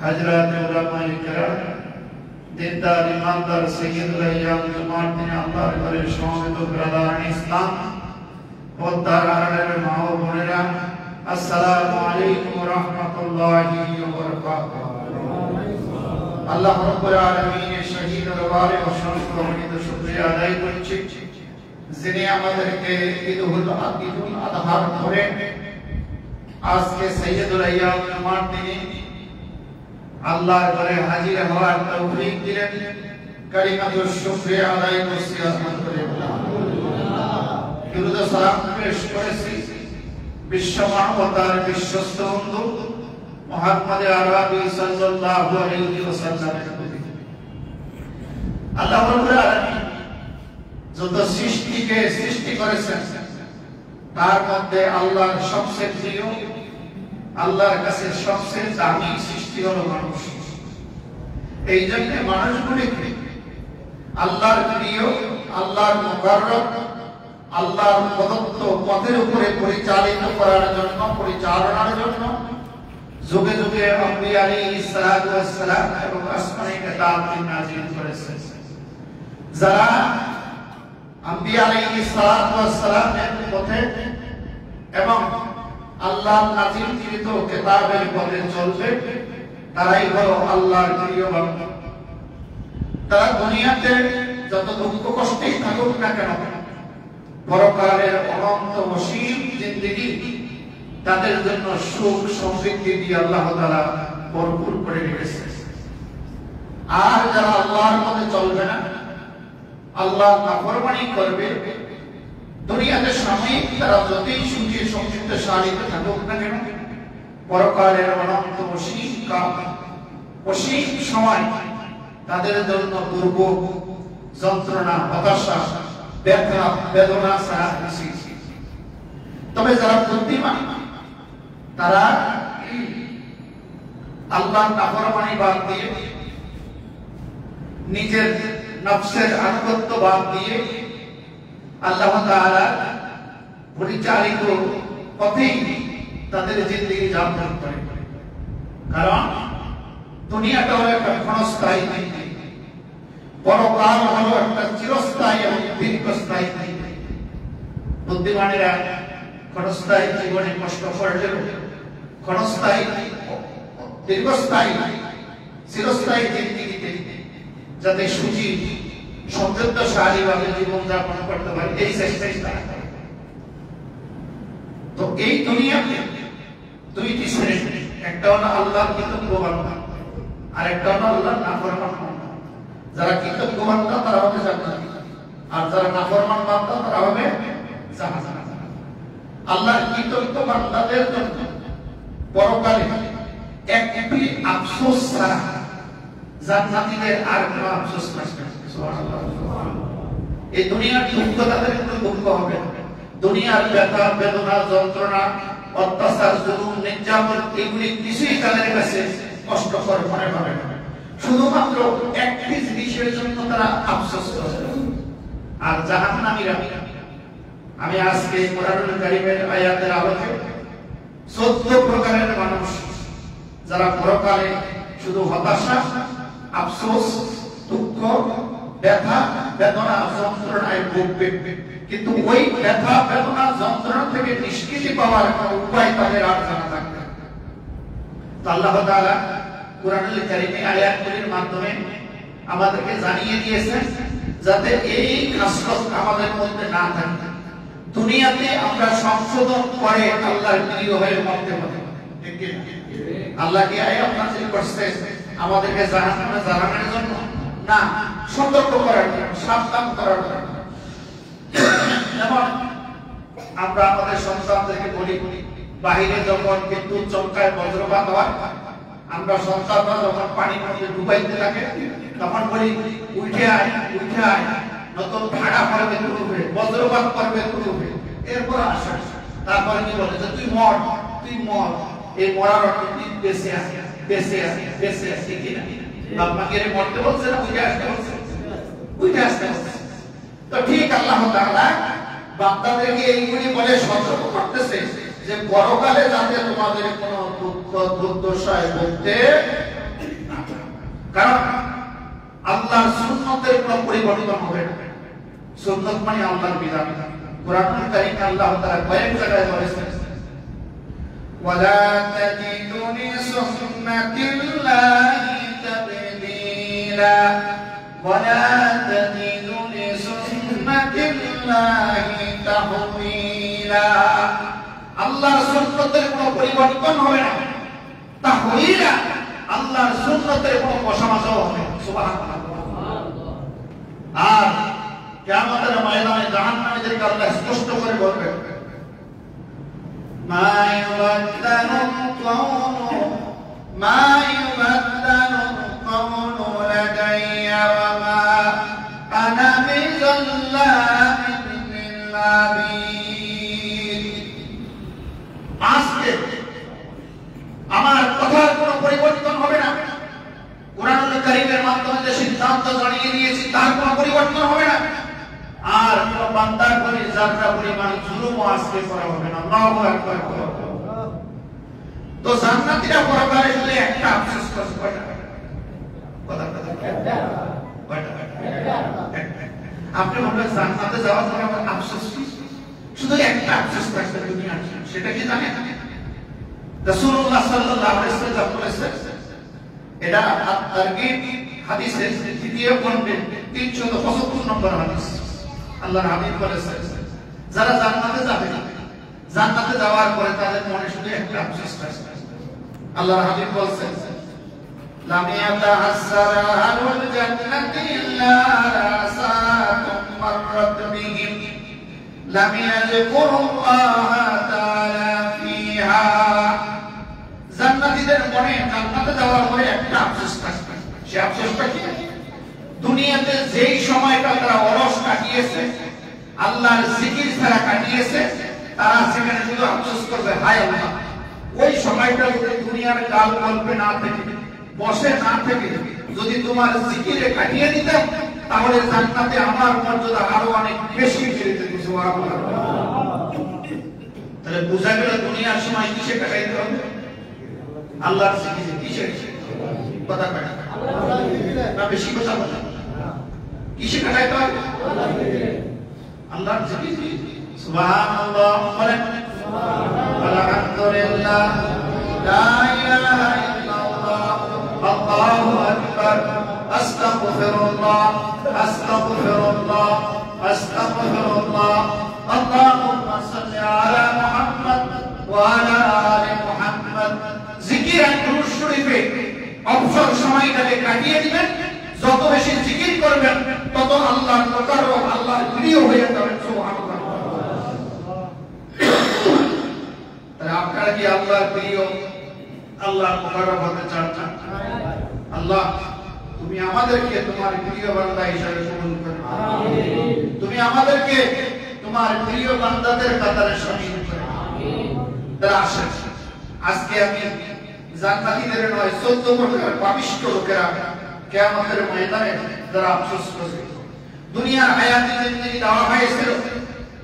हजरत उलमाए किराम दीनदार ईमानदार सय्यदुल अय्याम जमात ने अल्लाह करे शामिल ब्रदर इस्लाम और तारारे माओ बोनेरा अस्सलामु अलैकुम व रहमतुल्लाहि व बरकातुहू। अल्लाह रब्बुल आलमीन शहीद रवाले व शामिल शुक्रिया अदाय करছি যিনি আমাদেরকে ঈদুল আযহার ধরে আজকে সৈয়দুল আইয়াম জুমার দিনে আল্লাহর ঘরে হাজির হওয়ার তৌফিক দিলেন। কালিমাতুশ শুকরিয়া আদায় করছি আলহামদুলিল্লাহ। দুরূদ ও সালাম পেশ করেছি বিশ্ব মানবতার বিশ্বস্ত বন্ধু মুহাম্মদ আরবি সাল্লাল্লাহু আলাইহি ওয়াসাল্লামের প্রতি। আল্লাহ রাব্বুল আলামিন যত সৃষ্টিকে সৃষ্টি করেছেন তার মধ্যে আল্লাহর সবচেয়ে প্রিয়, আল্লাহর কাছে সবচেয়ে দামি সৃষ্টি হলো মানুষ। এই জন্য মানুষগুলিকে আল্লাহর প্রিয়, আল্লাহর মুকাররম, আল্লাহর প্রদত্ত পথের উপরে পরিচালিত করার জন্য, পরিচালনার জন্য যুগে যুগে আম্বিয়া আলাইহিস সালাতু ওয়াস সালাম এবং আসমানী কিতাব নাযিল করেছেন। যারা আম্বিয়া আলাইহিস সালাতু ওয়াস সালামের পথে এবং আল্লাহ নাযিলকৃত কিতাবের পথে চলবে তারাই হলো আল্লাহর প্রিয় বান্দা। তারা দুনিয়াতে যত দুঃখ কষ্টেই থাকুক না কেন, পরকালের অনন্ত অসীম জিন্দেগি তাদের জন্য সুখ সমৃদ্ধি দিয়ে আল্লাহ তাআলা ভরপুর করে রেখেছেন। আর যারা আল্লাহর পথে চলবে না, আল্লাহর নাফরমানি করবে, দুনিয়াতে সাময়িক তারা যতই সুখে সমৃদ্ধশালীতে থাকুক না কেন, পরকালের অনন্ত অসীম সময় তাদের জন্য দুর্ভোগ, যন্ত্রণা, হতাশা, ব্যথা, বেদনা ছাড়া কিছু। তবে যারা বুদ্ধিমান তারা আল্লাহর নাফরমানি বাদ দিয়ে, নিজের নফসের আনুগত্য বাদ দিয়ে আল্লাহ তাআলা পরিচালিত পথেই তাদের জিন্দেগি যাপন করে। কারণ দুনিয়াটা হলো একটা ক্ষণস্থায়ী জিনিস, পরকাল হলো একটা চিরস্থায়ী এবং দীর্ঘস্থায়ী জিনিস। বুদ্ধিমানেরা ক্ষণস্থায়ী জীবনে কষ্ট করলেও ক্ষণস্থায়ী, দীর্ঘস্থায়ী, চিরস্থায়ী জিন্দেগিতে যাতে সুখী সমৃদ্ধশালী ভাবে জীবন যাপন করতে পারে এই চেষ্টাই তারা করে। তো এই দুনিয়াতে দুইটি শ্রেণী, একটা হলো আল্লাহর কৃতজ্ঞ বান্দা আর একটা হলো আল্লাহর নাফরমান বান্দা। যারা কৃতজ্ঞ বান্দা তারা হবে জান্নাতি, আর যারা নাফরমান বান্দা তারা হবে জাহান্নামী। আল্লাহর কৃতজ্ঞ বান্দাদের জন্য পরকালে একটি আফসোস ছাড়া জান্নাতীদের আর কোনো আফসোস নাই। সুবহানাল্লাহ। এই দুনিয়ার দুঃখ তাদের কোনো দুঃখ হবে না, দুনিয়ার ব্যথা, বেদনা, যন্ত্রণা, অত্যাচার, জুলুম, নির্যাতন এগুলি কিছুই তাদের কাছে কষ্টকর মনে হবে না। শুধুমাত্র একটি জিনিসের জন্য তারা আফসোস করবে। আর জাহান্নামীরা, আমি আজকে কোরআনুল কারীমের আয়াতের আলোকে 14 প্রকারের মানুষ যারা পরকালে শুধু হতাশা, আফসোস, দুঃখ, ব্যথা, বেদনা, যন্ত্রণায় ভুগবে, কিন্তু ওই ব্যথা, বেদনা, যন্ত্রণা থেকে নিষ্কৃতি পাওয়ার কোনো উপায় তাদের আর জানা থাকবে না। তো আল্লাহ তাআলা কোরআনুল কারীমে আয়াতগুলির মাধ্যমে আমাদেরকে জানিয়ে দিয়েছেন যাতে এই খাসলত আমাদের মধ্যে না থাকে। দুনিয়াতে আমরা সংশোধন করে আল্লাহর প্রিয় হয়ে মরতে পারি। ঠিক কি? আল্লাহ কি আয়াত নাযিল করছে আমাদেরকে জাহান্নামে জ্বালানোর জন্য? না, সতর্ক করার জন্য, সাবধান করার জন্য। যেমন আমরা আমাদের সন্তানদেরকে বলি, বাহিরে যখন বিদ্যুৎ চমকায়, বজ্রপাত হয়, আমরা সন্তানরা যখন পানির মধ্যে ডুবাইতে থাকে তখন বলি উঠে আয়, উঠে আয়, নতুন ভাড়া পড়বে তুলবে, বজ্রপাত করবে তুলবে। এরপর আসে, তারপরে কি বলে যে তুই মর, তুই মর। এই মরার অর্থ তুই বেঁচে আসে, বেঁচে আসে, বেঁচে আসে কিনা? আপনাকে মরতে বলছে না উঠে আসতে বলছে? উঠে আসতে বলছে। তো ঠিক আল্লাহ তাআলা বান্দাদেরকে এইগুলি বলে সতর্ক করতেছে যে পরকালে যাতে তোমাদের কোনো দুঃখ দুর্দশায় ভুগতে না হয়। কারণ আল্লাহর সুন্নতের কোনো পরিবর্তন হবে না। সুন্নত মানে আল্লাহর বিধান। কোরআনুল কারীমে আল্লাহ তাআলা কয়েক জায়গায় বলেছেন, ওয়ালা তাজিদু লিসুন্নাতিল্লাহি তাবদীলা ওয়ালা তাজিদু লিসুন্নাতিল্লাহি তাহওয়িলা। আল্লাহর সুন্নতের কোনো পরিবর্তন হবে না। তাহওয়িলা, আল্লাহর সুন্নতের কোনো কসমাসও হবে না। সুবহানাল্লাহ। আর কিয়ামতের ময়দানে জাহান্নামীদেরকে আল্লাহ স্পষ্ট করে বলবেন, মা ইউবাদদালুল কওলু লাদাইয়া ওয়া মা আনা বিযাল্লামিন লিল আবিদ। আজকে আমার কথার কোনো পরিবর্তন হবে না। কোরআনুল কারীমের মাধ্যমে যে সিদ্ধান্ত জানিয়ে দিয়েছি তার কোনো পরিবর্তন হবে না। আর কোন বান্দার প্রতি যারা পরিমাণ জুলুমও আজকে করা হবে না। আল্লাহু আকবার। তো জান্নাতীরা পরকালে শুধু একটা আফসোস করছে, কয়টা? আপনি বলবেন জান্নাতে যাওয়ার পরে আমার আফসোস কি? শুধু একটা আফসোস থাকবে দুনিয়ার। সেটা কি জানেন? রাসূলুল্লাহ সাল্লাল্লাহু আলাইহি ওয়াসাল্লাম বলেছেন, এটা আত-তারগীব হাদিসের দ্বিতীয় খণ্ডে 375 নম্বর হাদিস। আল্লাহর হাবিব বলেছেন, যারা জান্নাতে যাবে, জান্নাতে যাওয়ার পরে তাদের মনে শুধু একটা আফসোস থাকবে। আল্লাহর হাবিব বলেছেন, লাম ইয়াতাহাসসারা আহলুল জান্নাতি ইল্লা রাসাতুম মাররাত বিহিম লাম ইয়াযকুরুল্লাহা তাআলা ফিহা। জান্নাতীদের মনে জান্নাতে যাওয়ার পরে একটা আফসোস থাকবে। সে আফসোসটা কি? দুনিয়াতে যেই সময়টা তারা অলস কাটিয়েছে, আল্লাহর জিকির ছাড়া কাটিয়েছে, তারা সেখানে শুধু আফসোস করবে, হায় আল্লাহ, ওই সময়টা যদি দুনিয়ার কাল কল্পে না থেকে, বসে না থেকে যদি তোমার জিকিরে কাটিয়ে দিতাম, তাহলে জান্নাতে আমার মর্যাদা আরো অনেক বেশি বেড়ে যেত। সুবহানাল্লাহ। তাহলে বোঝা গেল দুনিয়ার সময় কিসে কাটাইতে হবে? আল্লাহর জিকিরে। কিসে? কথা কাটা না, বেশি কথা বলা। কিসে কাটাইতে হবে? আল্লাহর জিকিরে। সুবহানাল্লাহ বলেন, আলহামদুলিল্লাহ, লা ইলাহা ইল্লাল্লাহ, আল্লাহু আকবার, আস্তাগফিরুল্লাহ, আস্তাগফিরুল্লাহ, আস্তাগফিরুল্লাহ, আল্লাহুম্মা সাল্লি আলা মুহাম্মদ ওয়া আলা আলি মুহাম্মদ। জিকির আর দুরূদ শরীফে অবসর সময়টাকে কাটিয়ে দিবেন। যত বেশি জিকির করবেন তত আল্লাহর মুকাররম, আল্লাহর প্রিয় হয়ে যাবেন। সুবহানাল্লাহ। তাহলে আপনারা কি আল্লাহর প্রিয়, আল্লাহর মুকাররম হতে চান না? আল্লাহ, তুমি আমাদেরকে তোমার প্রিয় বান্দা হিসেবে কবুল করো। আমিন। তুমি আমাদেরকে তোমার প্রিয় বান্দাদের কাতারে শামিল করো। আমিন। তারা আসেন, আজকে আমি জান্নাতীদের নয় 14 প্রকার পাপিষ্ঠ লোকেরা কিয়ামতের ময়দানে যারা আফসোস করবে। দুনিয়ার হায়াতে জিন্দেগি দেওয়া হয়েছিল,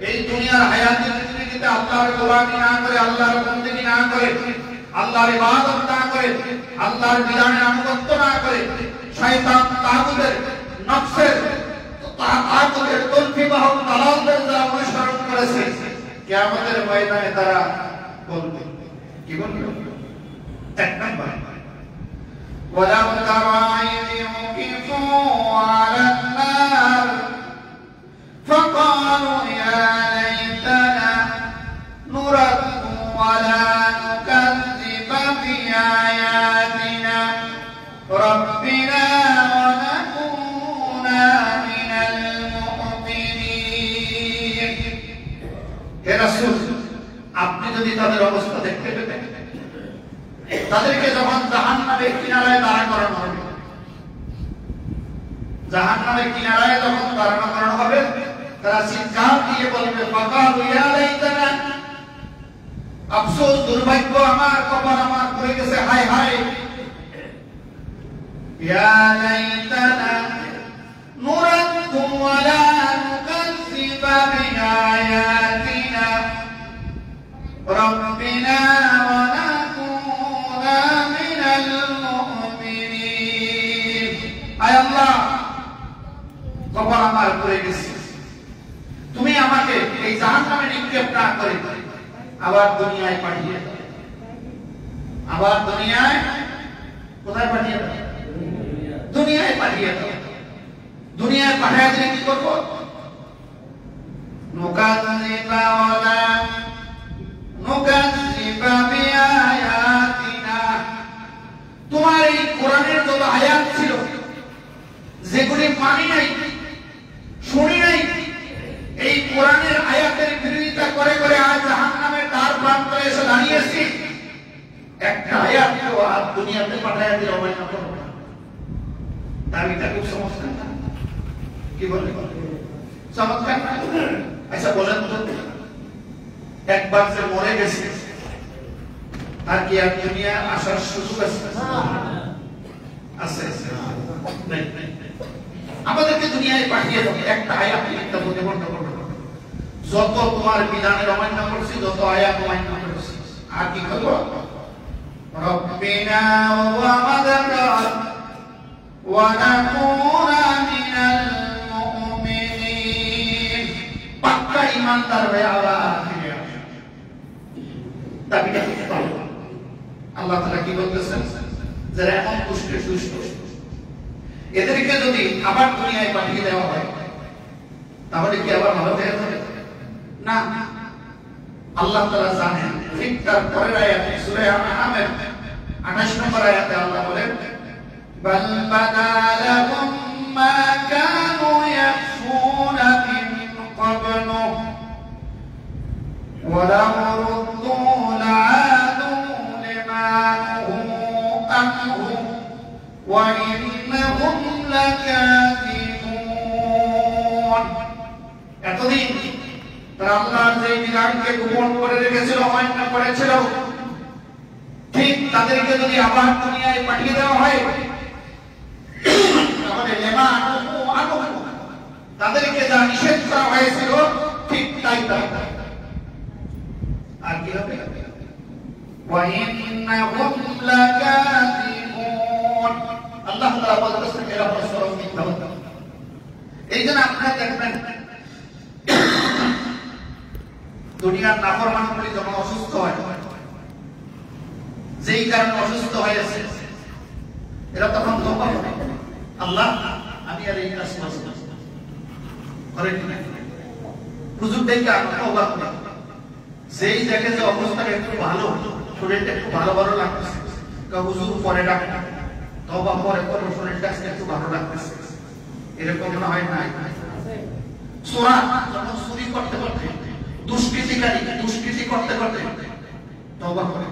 এই দুনিয়ার হায়াতে জিন্দেগিতে আল্লাহর গোলামি না করে, আল্লাহর বন্দেগী না করে, আল্লাহর ইবাদত না করে, আল্লাহর বিধানের আনুগত্য না করে, শয়তান তাগুতের নফসের তাগুতের তলফিবাহ দালালদের যারা অনুসরণ করেছে, কিয়ামতের ময়দানে তারা বলবে, কি বলবে? এক নম্বর, ওয়ালাউ তারা ইয ইউকিফু আলান নার ফাকালু ইয়া লাইতানা নুরাদ্দু ওয়ালা নুকাযযিবা বিআয়াতিনা রাব্বিনা ওয়া নাকুনা মিনাল মুমিনিন। হে রাসূল, আপনি যদি তাদের অবস্থা দেখতে পেতেন, তাদেরকে যখন জাহান্নামের কিনারায় দাঁড় করানো হবে, জাহান্নামের কিনারায় যখন দাঁড় করানো হবে, তারা চিৎকার দিয়ে বলবে, ফাকালু ইয়া লাইতানা, আফসোস, দুর্ভাগ্য আমার, কপাল আমার পড়ে গেছে, হায় হায়। ইয়া লাইতানা নুরাদ্দু ওয়ালা নুকাযযিবা বিআয়াতিনা রাব্বিনা بنا ونكون من المؤمنين আয় আল্লাহ কবর আমার করে গেছে তুমি আমাকে এই জাহান্নামে নিক্ষেপ না করে আবার দুনিয়ায় পাঠিয়ে দাও আবার দুনিয়ায় কোথায় পাঠিয়ে দাও দুনিয়ায় পাঠিয়ে দাও দুনিয়ায় পাঠিয়ে দিলে কি করব নুকাযিবা ওয়ালা নুকাযিবা বিআয়াতিনা তোমার এই কোরআনের যত আয়াত ছিল যেগুলি মানি নাই শুনি নাই এই কোরআনের আয়াতের বিরোধিতা করে করে আজ জাহান্নামের দ্বার প্রান্তে এসে দাঁড়িয়েছি একটা আয়াত তো আর দুনিয়াতে পাঠায় দিলে অমান্য করব না দাবিটা খুব চমৎকার না কি বলে চমৎকার না আচ্ছা বলেন তো একবার যে মরে গেছে আর কি আর দুনিয়া আসার সুযোগ আছে আছে নাই আমাদেরকে দুনিয়ায় পাঠিয়ে দেবে একটা আয়াত একটা প্রতিবন্ধ করবে যত তোমার বিধানের অমান্য করছি যত আয়াত অমান্য করছি আর কি করবো রব্বিনা ওয়া মাদাদ ওয়া নাকুনা মিনাল মুমিনিন পাক্কা ঈমানদার হয়ে আল্লাহ ফিরে আসে দাবিটা কি আল্লাহ তাআলা কি বলতেছেন যারা এমন দুষ্ট এদেরকে যদি আবার দুনিয়ায় পাঠিয়ে দেওয়া হয় তাহলে কি আবার ভালো হয়ে যাবে না আল্লাহ তাআলা জানেন ঠিক তার পরের আয়াতে সূরা আনআমের 28 নম্বর আয়াতে আল্লাহ বলেন বাল বাদালাহুম মা কানু ইয়াকফুনা মিন ক্বাবলু ওয়া লাউ রুদ্দু লা'াদু লিমা আনহু ওয়া ইন্নাহুম লাকাযিবুন এতদিন তারা আল্লাহর যে বিধানকে গোপন করে রেখেছিল অমান্য করেছিল ঠিক তাদেরকে যদি আবার দুনিয়ায় পাঠিয়ে দেওয়া হয় তাহলে লেমা আনহু তাদেরকে যা নিষেধ করা হয়েছিল ঠিক তাই আর কি হবে ওয়া ইন্নাহুম লাকাযিবুন আল্লাহ তাআলা বলতেছেন এরা পরস্পর মিথ্যাবাদী এইজন্য আপনারা দেখবেন দুনিয়ার নাফরমানগুলি যখন অসুস্থ হয় যেই কারণে অসুস্থ হয়েছে এরা তখন তওবা করে আল্লাহ আমি আর এই কাজ করব না করে কিনা হুজুর দেখে আমি তওবা করি যেই দেখে যে অবস্থাটা একটু ভালো শরীরটা একটু ভালো ভালো লাগতেছে হুজুর পরে ডাকেন তওবা পরে করে শরীরটা একটু ভালো লাগতেছে এরকম না হয় না সূরা যখন চুরি করতে করতে দুষ্কৃতি করতে করতে তওবা করে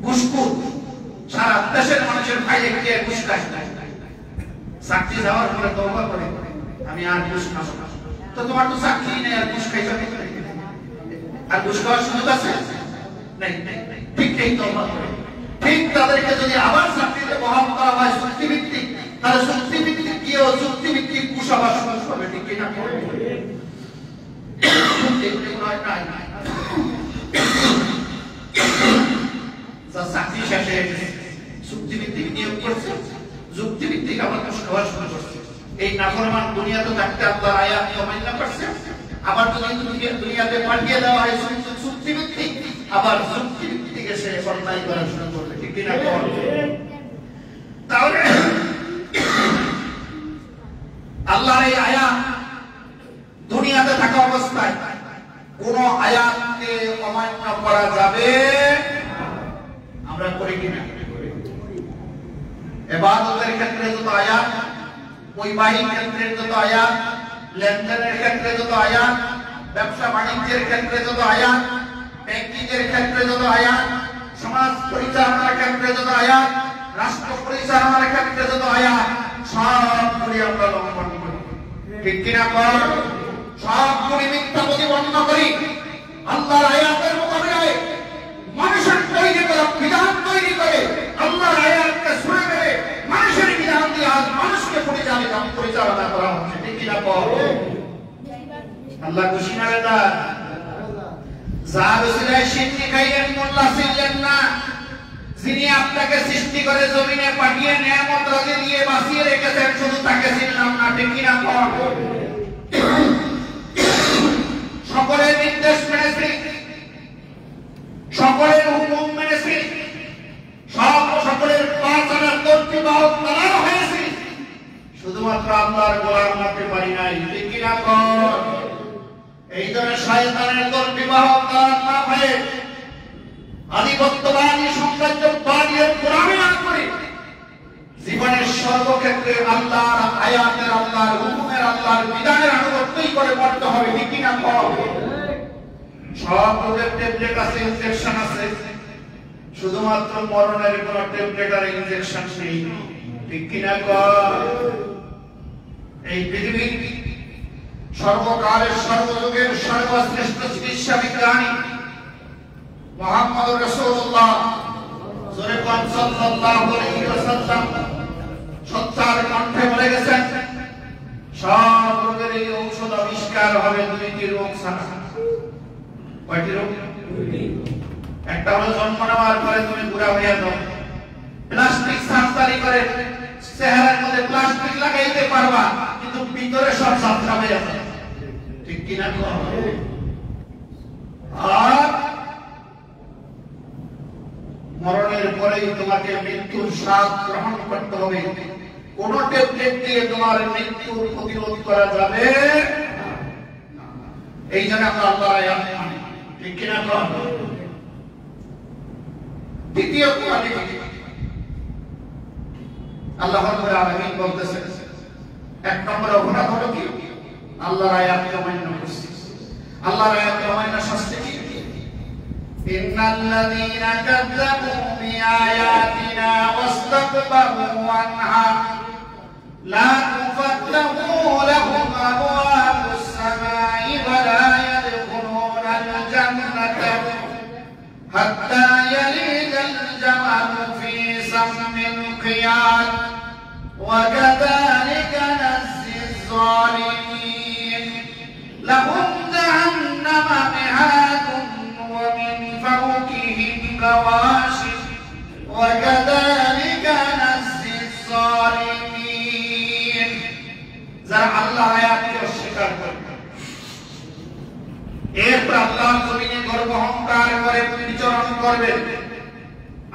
ঘুষখোর সারা দেশের মানুষের ভাইয়ে গিয়ে ঘুষ খায় সাক্ষী যাওয়ার পরে তওবা করে আমি আর ঘুষ খাবো না তো তোমার তো সাক্ষী নেই আর ঘুষ খাইছো আর ঘুষ খাওয়ার সুযোগ আছে নাই ঠিক এই তওবা করে ঠিক তাদেরকে যদি আবার চাকরিতে বহাল করা হয় চুক্তিভিত্তিক তাহলে চুক্তিভিত্তিক গিয়েও চুক্তিভিত্তিক ঘুষ আবার শুরু করবে ঠিক কিনা চাকরি শেষে চুক্তিভিত্তিক নিয়োগ করছে যুক্তিভিত্তিক আবার ঘুষ খাওয়া শুরু করছে এই নাফরমান দুনিয়াতে থাকতে আল্লাহর আয়াত অমান্য করছে আবার যদি দুনিয়াতে পাঠিয়ে দেওয়া হয় চুক্তিভিত্তিক আবার চুক্তিভিত্তিক এসে অন্যায় করা শুরু করবে ঠিক কিনা তাহলে আল্লাহর এই আয়াত দুনিয়াতে থাকা অবস্থায় কোন আয়াতকে অমান্য করা যাবে আমরা করি কিনা ইবাদতের ক্ষেত্রে যত আয়াত বৈবাহিক ক্ষেত্রে যত আয়াত লেনদেনের ক্ষেত্রে যত আয়াত ব্যবসা বাণিজ্যের ক্ষেত্রে যত আয়াত ব্যাংকিংয়ের ক্ষেত্রে যত আয়াত সমাজ পরিচালনার ক্ষেত্রে যত আয়াত রাষ্ট্র পরিচালনার ক্ষেত্রে যত আয়াত সবগুলি আমরা লঙ্ঘন করি ঠিক কিনা কর সবগুলি মিথ্যা প্রতিপন্ন করি আল্লাহর আয়াতের মোকাবিলায় মানুষের তৈরি করা বিধান তৈরি করে আল্লাহর আয়াতকে শুনে মেরে মানুষের বিধান দিয়ে আজ মানুষকে পরিচালনা করা হচ্ছে ঠিক কিনা কর আল্লাহ খুশি না বেটা যা বসিলায় শীত যিনি আপনাকে সৃষ্টি করে জমিনে পাঠিয়ে নিয়ামত রাজি দিয়ে বাঁচিয়ে রেখেছেন, শুধু তাকে চিনলাম না, ঠিক কিনা? সকলের নির্দেশ মেনেছি, সকলের হুকুম মেনেছি, সকলের পাঁচার কর্তৃবাহক তারা হয়েছি, শুধুমাত্র আল্লাহর গোলাম হতে পারি নাই, ঠিক কিনা? এই জন্য শয়তানের কর্তৃবাহক তারা না হয়ে আধিপত্যবাদী সাম্রাজ্যবাদীর গোলামি না করে জীবনের সর্বক্ষেত্রে আল্লাহর আয়াতের, আল্লাহর হুকুমের, আল্লাহর বিধানের আনুগত্যই করে মরতে হবে, ঠিক কিনা? সব রোগের ট্যাবলেট আছে, ইনজেকশন আছে, শুধুমাত্র মরণের কোন ট্যাবলেট আর ইনজেকশন নেই, ঠিক কিনা? এই পৃথিবীর সর্বকালের সর্বযুগের সর্বশ্রেষ্ঠ চিকিৎসা বিজ্ঞানী মুহাম্মদ রাসূলুল্লাহ সাল্লাল্লাহু আলাইহি ওয়াসাল্লাম সত্যার কণ্ঠে বলে গেছেন, সব রোগের এই ঔষধ আবিষ্কার হবে দুইটি রোগ ছাড়া। কয়টি রোগ? একটা হলো জন্ম নেওয়ার পরে তুমি বুড়া হয়ে যাও, প্লাস্টিক সার্জারি করে চেহারার মধ্যে প্লাস্টিক লাগাইতে পারবা, কিন্তু ভিতরে সব যাত্রা হয়ে যাবে, ঠিক কিনা? আর মরণের পরেই তোমাকে মৃত্যুর স্বাদ গ্রহণ করতে হবে, কোন ট্যাবলেট দিয়ে তোমার মৃত্যু প্রতিরোধ করা যাবে না। এই জন্য আমরা আল্লাহর আয়াত মানি, ঠিক কিনা? দ্বিতীয় কোয়ালিটি আল্লাহ রাব্বুল আলামিন বলতেছেন, এক নম্বরে অপরাধ হলো কি? আল্লাহর আয়াত অমান্য করছে। আল্লাহর আয়াত অমান্য শাস্তি কি? ইন্নাল্লাযীনা কাযযাবু বিআয়াতিনা ওয়াস্তাকবারু আনহা লা তুফাত্তাহু লাহুম আবওয়াবুস সামাই ওয়া লা ইয়াদখুলুনাল জান্নাতা হাত্তা ইয়ালিজাল জামালু ফি সাম্মিল খিয়াত ওয়া কাযালিকা নাজজিজ যালিমিন লাহুম জাহান্নামু মিহাদুন ওয়া মিন ফাওকিহিম গাওয়াশি ওয়া কাযালিকা নাজজিজ যালিমিন। যারা আল্লাহর আয়াতকে অস্বীকার করে, এরপর আল্লাহর জমিনে গর্ব অহংকার করে বিচরণ করবে,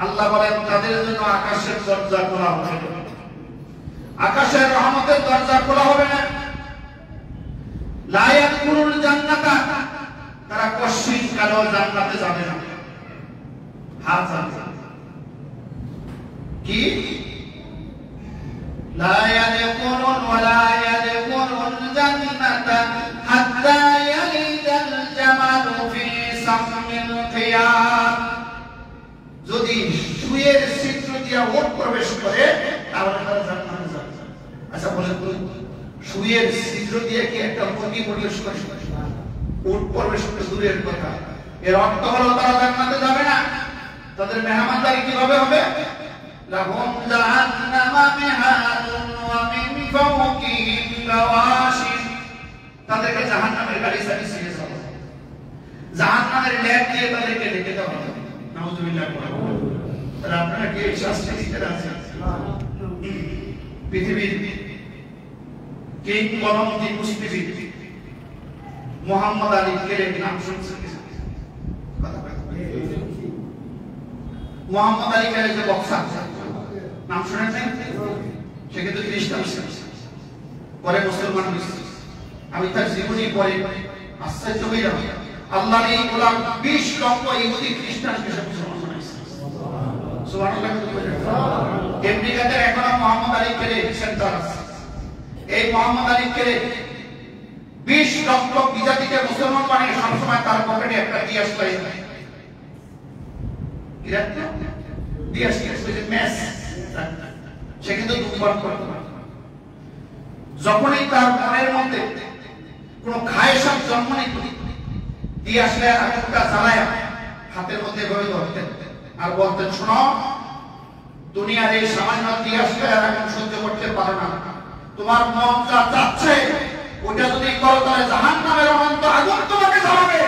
আল্লাহ বলেন তাদের জন্য আকাশের দরজা খোলা হবে, আকাশের রহমতের দরজা খোলা হবে না। লা ইয়াদখুলুল জান্নাতা, তারা কশিন কালো জান্নাতে যাবে না। কি? লা ইয়াদখুলুন ওয়া লা ইয়াদখুলুল জান্নাতা হাত্তা ইয়ালিজাল জামালু ফি সাম্মিল খিয়াত। যদি সুয়ের ছিদ্র দিয়ে ওট প্রবেশ করে তাহলে তারা জান্নাতে যাবে। আচ্ছা বলেন, সুয়ের ছিদ্র দিয়ে কি একটা মুরগি প্রবেশ করে? ওট প্রবেশ করতে দূরের কথা, এর অর্থ হলো তারা জান্নাতে যাবে না। তাদের মেহমানদারি কিভাবে হবে? লাহুম জাহান্নামু মিহাদুন ওয়া মিন ফাওকিহিম গাওয়াশি, তাদেরকে জাহান্নামের গাড়ি সাজিয়ে দিয়ে যাবে, জাহান্নামের লেপ দিয়ে তাদেরকে ঢেকে দেওয়া হবে। নাউযুবিল্লাহ। তাহলে আপনারা কি এই শাস্তি দিতে রাজি আছেন? পৃথিবীর কিংবদন্তি কুস্তিবিদ মুহাম্মদ আলী কেলের নাম শুনছেন? মুহাম্মদ আলী কেলে যে বক্সার, নাম শুনেছেন? সে কিন্তু খ্রিস্টান ছিল, পরে মুসলমান হয়েছে। আমি তার জীবনী পড়ে আশ্চর্য হইলাম, আল্লাহর এই গোলাম 20 লক্ষ ইহুদি খ্রিস্টানকে মুসলমান বানাইছে। সুবহানাল্লাহ। আমেরিকাতে এখনো মুহাম্মদ আলী কেলে সেন্টার আছে। এই মুহাম্মদ আলী কেলে 20 লক্ষ বিজাতিকে মুসলমান বানিয়ে সবসময় তার পকেটে একটা দিয়াস পাই যায়। দিয়াস মেস, সে কিন্তু ধূমপান করতে পারে। যখনই তার মনের মধ্যে কোনো খায়েশাত জন্ম নেই, দিয়ে আসলে আগুনটা জ্বালায় হাতের মধ্যে ধরে ধরতেন আর বলতেন, শোনো, দুনিয়ার এই সামান্য দিয়ে আসলে আর আগুন সহ্য করতে পারো না, তোমার মন যা চাচ্ছে ওটা যদি করো তাহলে জাহান্নামের অনন্ত আগুন তোমাকে জ্বালাবে।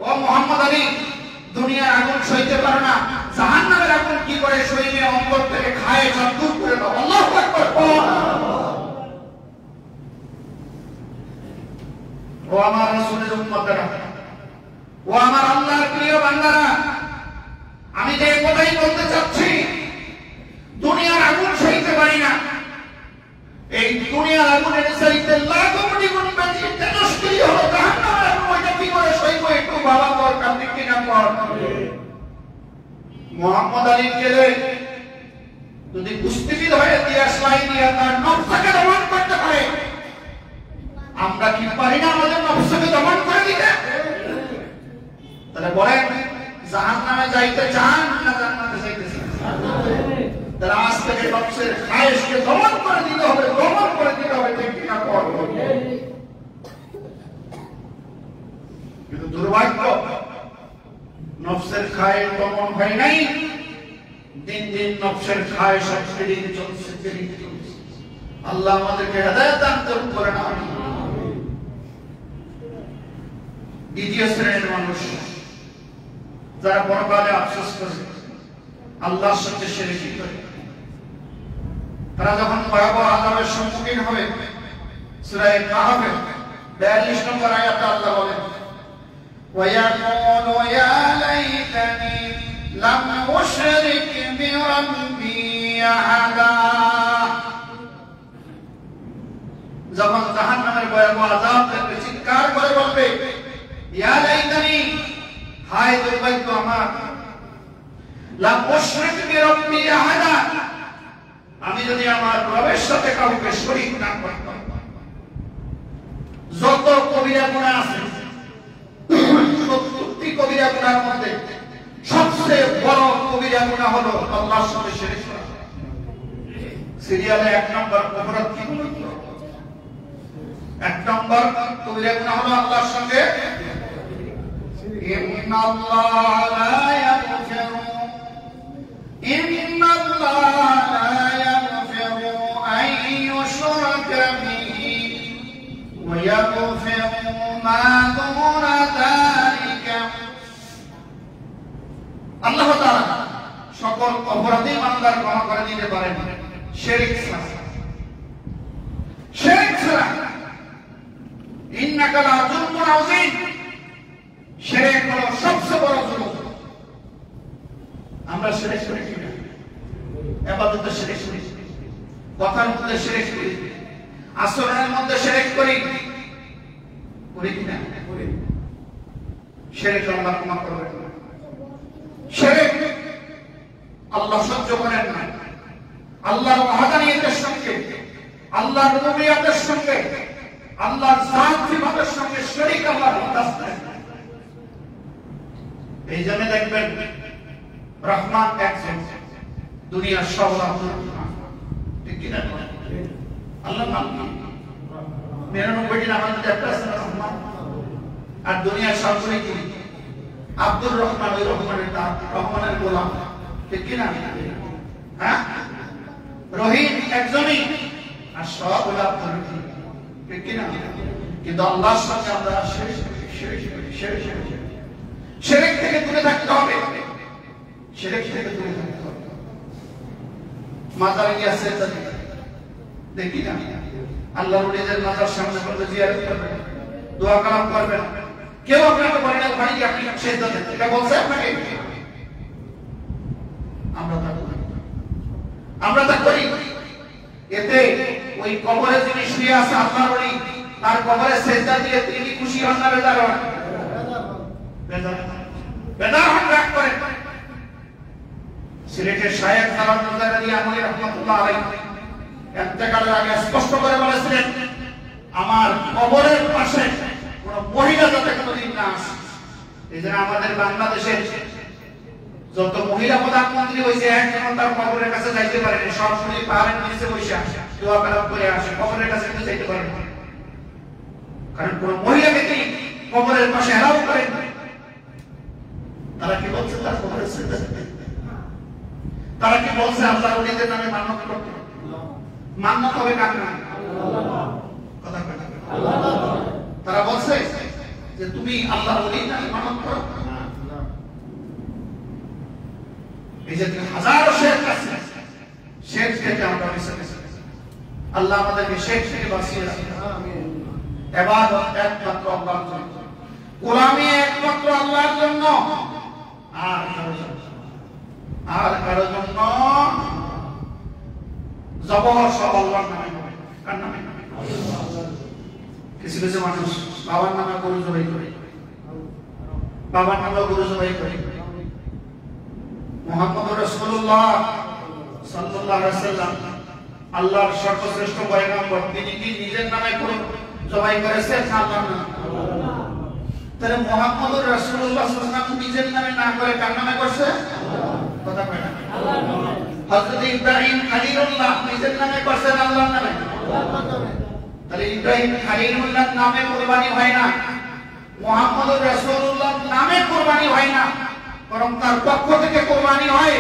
ও মুহাম্মদ আলী, দুনিয়ার আগুন সইতে পারো না, জাহান্নামের আগুন ও আমার রাসূলের উম্মতেরা, ও আমার আল্লাহর প্রিয় বান্দারা, আমি যে কথাই বলতে চাচ্ছি, দুনিয়ার আগুন সইতে পারি না। এই দুনিয়ার আগুনের চাইতে লাখ কোটি গুণ বেশি তেজস্ক্রিয় হলো জাহান্নামের আগুন। ওইটা কি করে সইব একটু ভাবা দরকার, ঠিক কিনা কর। মুহাম্মদ আলীর ছেলে যদি কুস্তিবিদ হয়ে দিয়া সেলাই দিয়া তার নফসকে দমন করতে পারে, আমরা কি পারি না আমাদের নফসকে দমন করে দিতে? তাহলে বলেন, জাহান্নামে যাইতে চান না জান্নাতে যাইতে চান? তাহলে আজ থেকে নফসের খায়েশকে দমন করে দিতে হবে, দমন করে দিতে হবে, ঠিক কিনা কর। কিন্তু দুর্ভাগ্য, নফসের খায়েশ দমন হয় নাই। দিন দিন নফসের খায়েশ বেড়ে চলছে। আল্লাহ আমাদেরকে হেদায়েত দান করেন। দ্বিতীয় শ্রেণীর মানুষ যারা পরকালে আফসোস করে, আল্লাহর সাথে শিরক করে, তারা যখন ভয়াবহ আযাবের সম্মুখীন হবে, সূরা কাহফে 42 নম্বর আয়াতে আল্লাহ বলেন, وَيَقُولُ يَا لَيْتَنِي لَمْ أُشْرِكْ بِرَبِّي أَحَدًا। যখন জাহান্নামের ভয়াবহ আযাব দেখবে, চিৎকার করে বলবে, ইয়া লাইতানি, হায় দুর্ভাগ্য আমার, লাম উশরিক বিরাব্বি আহাদা, আমি যদি আমার রবের সাথে কাউকে শরীক না করতাম। যত কবিরা গুনাহ আছে, 70টি কবিরা গুনাহের মধ্যে সবচেয়ে বড় কবিরা গুনাহ হলো আল্লাহর সাথে শিরক করা। সিরিয়ালে 1 নম্বর অপরাধ কি হলো? 1 নম্বর কবিরা গুনাহ হলো আল্লাহর সঙ্গে। إن الله لا يغفر أن يشرك به ويغفر ما دون ذلك। আল্লাহ তাআলা সকল অপরাধী বান্দার ক্ষমা করে দিতে পারেন শিরক ছাড়া। শিরক ছাড়া। ইন্নাকা লাযুলমুন আযীম। শিরক হলো সবচেয়ে বড় জুলুম। আমরা শিরক করি কিনা? ইবাদতে শিরক করি, কথার মধ্যে শিরক করি, আচরণের মধ্যে শিরক করি, করি কিনা? করি। শিরক আল্লাহ ক্ষমা করবেন না। শিরক আল্লাহ সহ্য করেন না। আল্লাহর ওয়াহদানিয়তের সঙ্গে, আল্লাহর রুবুবিয়তের সঙ্গে, আল্লাহর জাত সিফাতের সঙ্গে শরীক আল্লাহ বরদাস্ত করেন না। এই জন্য দেখবেন রহমান একজন, দুনিয়ার সব রহমান, ঠিক কিনা? আল্লাহ নাম 99টি নামের মধ্যে একটা আছে রহমান। আর দুনিয়ার সবগুলো কি? আব্দুর রহমান, ওই রহমানের নাম, রহমানের গোলাম, ঠিক কিনা? হ্যাঁ, রহিম একজনই, আর সব হলো আব্দুর রহিম, ঠিক কিনা? কিন্তু আল্লাহর সঙ্গে আমরা শিরক থেকে দূরে থাকতে হবে। শিরক থেকে দূরে থাকতে হবে। মাজারে গিয়ে সেজদা দিতে দেখি না, আল্লাহর ওলিদের মাজার সামনে বলতে জিয়ারত করবেন, দোয়া কালাম করবেন। কেউ আপনাকে বলে না ভাই আপনি সেজদা দেন, এটা বলছে আপনাকে? আমরা তা করি। এতে ওই কবরে যিনি শুয়ে আছে আল্লাহর ওলি, তার কবরে সেজদা দিয়ে তিনি খুশি হন না বেজার হন? বেজার হন, রাগ করেন। সিলেটের শায়েখ সালাউদ্দিন জালালি আমলি রাহমাতুল্লাহ আলাইহি ইন্তেকালের আগে স্পষ্ট করে বলেছিলেন, আমার কবরের পাশে কোন মহিলা যাতে কোনদিন না আসে। এই জন্য আমাদের বাংলাদেশের যত মহিলা প্রধানমন্ত্রী হয়েছে, একজন তার কবরের কাছে যাইতে পারেনি। সরাসরি পাহাড়ের নিচে বসে আসে, দোয়া কালাম করে আসে, কবরের কাছে কিন্তু যাইতে পারে না। কারণ কোন মহিলাকে কি কবরের পাশে এলাও করেন? তারা কি বলছে? তার কবরের সেজদা দিতে। তারা কি বলছে আল্লাহর ওলিদের নামে মান্যত করতে? মান্যত হবে কার নামে? কথা বলেন আল্লাহ। তারা বলছে যে তুমি আল্লাহর ওলির নামে মান্যত করো। এই যে হাজারো শিরক আছে, শিরক থেকে আমরা বেঁচে গেছি। আল্লাহ আমাদেরকে শিরক থেকে বাঁচিয়ে রাখুন। আমিন। ইবাদত একমাত্র আল্লাহর জন্য, গোলামি একমাত্র আল্লাহর জন্য, আর কারো জন্য জবর সব আল্লাহর নামে। কার নামে? কিছু কিছু মানুষ বাবার নামে গরু জবাই করে, বাবার নামে গরু জবাই করে। মুহাম্মদ রাসূলুল্লাহ সাল্লাল্লাহু আলাইহি ওয়াসাল্লাম আল্লাহর সর্বশ্রেষ্ঠ পয়গম্বর, তিনি কি নিজের নামে গরু জবাই করেছেন? আল্লাহর নামে। তাহলে মুহাম্মদ রাসূলুল্লাহ সাল্লাল্লাহু আলাইহি ওয়াসাল্লাম নিজের নামে না করে কার নামে করছে? কথা কয় না। আল্লাহর নামে। হযরত ইব্রাহিম খলিলুল্লাহ নিজের নামে করছেন আল্লাহর নামে? আল্লাহর নামে। তাহলে ইব্রাহিম খলিলুল্লাহর নামে কুরবানি হয় না, মুহাম্মদ রাসূলুল্লাহর নামে কুরবানি হয় না, বরং তার পক্ষ থেকে কুরবানি হয়।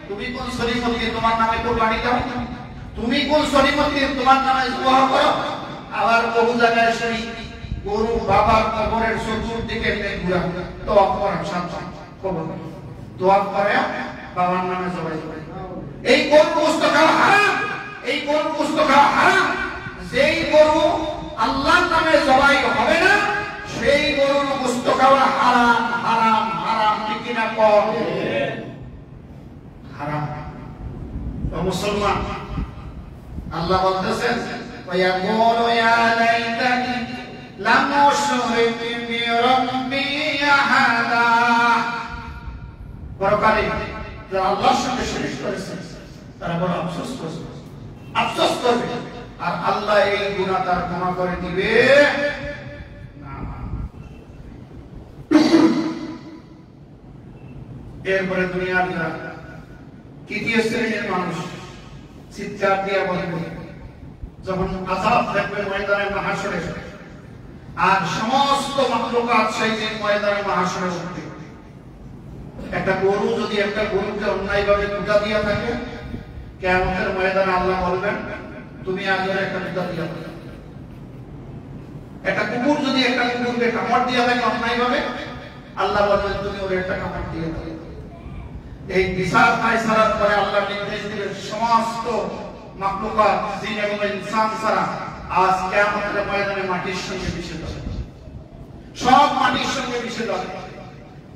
তুমি কোন শরীয়ত দিয়ে তোমার নামে কুরবানি দাও? তুমি কোন শরীয়ত দিয়ে তোমার নামে জবাহ করো? আবার বহু জায়গায় শুনি গরু বাবার কবরের চতুর্দিকে ঘুরা তোয়াফ করা, সাবধান কবর তোয়াফ করে বাবার নামে জবাই করে। এই গরু গোশত খাওয়া হারাম, এই গরু গোশত খাওয়া হারাম। যেই গরু আল্লাহর নামে জবাই হবে না, সেই গরুর গোশত খাওয়া হারাম, হারাম, হারাম। ঠিক কিনা কর? হারাম। তো মুসলমান, আল্লাহ বলতেছেন ওয়ায়াকুলু ইয়া লাইতানি লাম উশরিক বিরাব্বি আহাদা। পরকালে যারা আল্লাহর সঙ্গে শিরক করেছে তারা বড় আফসোস করবে, আফসোস করবে। আর আল্লাহ এই গুনাহ তার ক্ষমা করে দিবে না। এরপরে দুনিয়ার যারা তৃতীয় শ্রেণীর মানুষ চিৎকার দিয়ে বলবে যখন আযাব দেখবে ময়দানে মাহশরে, আর সমস্ত মাখলুকাত সেই দিন ময়দানে মাহশরে উঠবে। একটা গরু যদি একটা গরুকে অন্যায়ভাবে কুটা দিয়ে থাকে, কিয়ামতের ময়দানে আল্লাহ বলবেন তুমি আগে একটা কুটা দিয়ে দাও। একটা কুকুর যদি একটা কুকুরকে কামড় দিয়ে থাকে অন্যায়ভাবে, আল্লাহ বলবেন তুমি ওর একটা কামড় দিয়ে দাও। এই বিচার ফায়সালার পরে আল্লাহ নির্দেশ দিবেন সমস্ত মাখলুকাত জিন এবং ইনসান ছাড়া আজ কিয়ামতের ময়দানে মাটির সঙ্গে মিশে যাবে, সব মাটির সঙ্গে মিশে যাবে।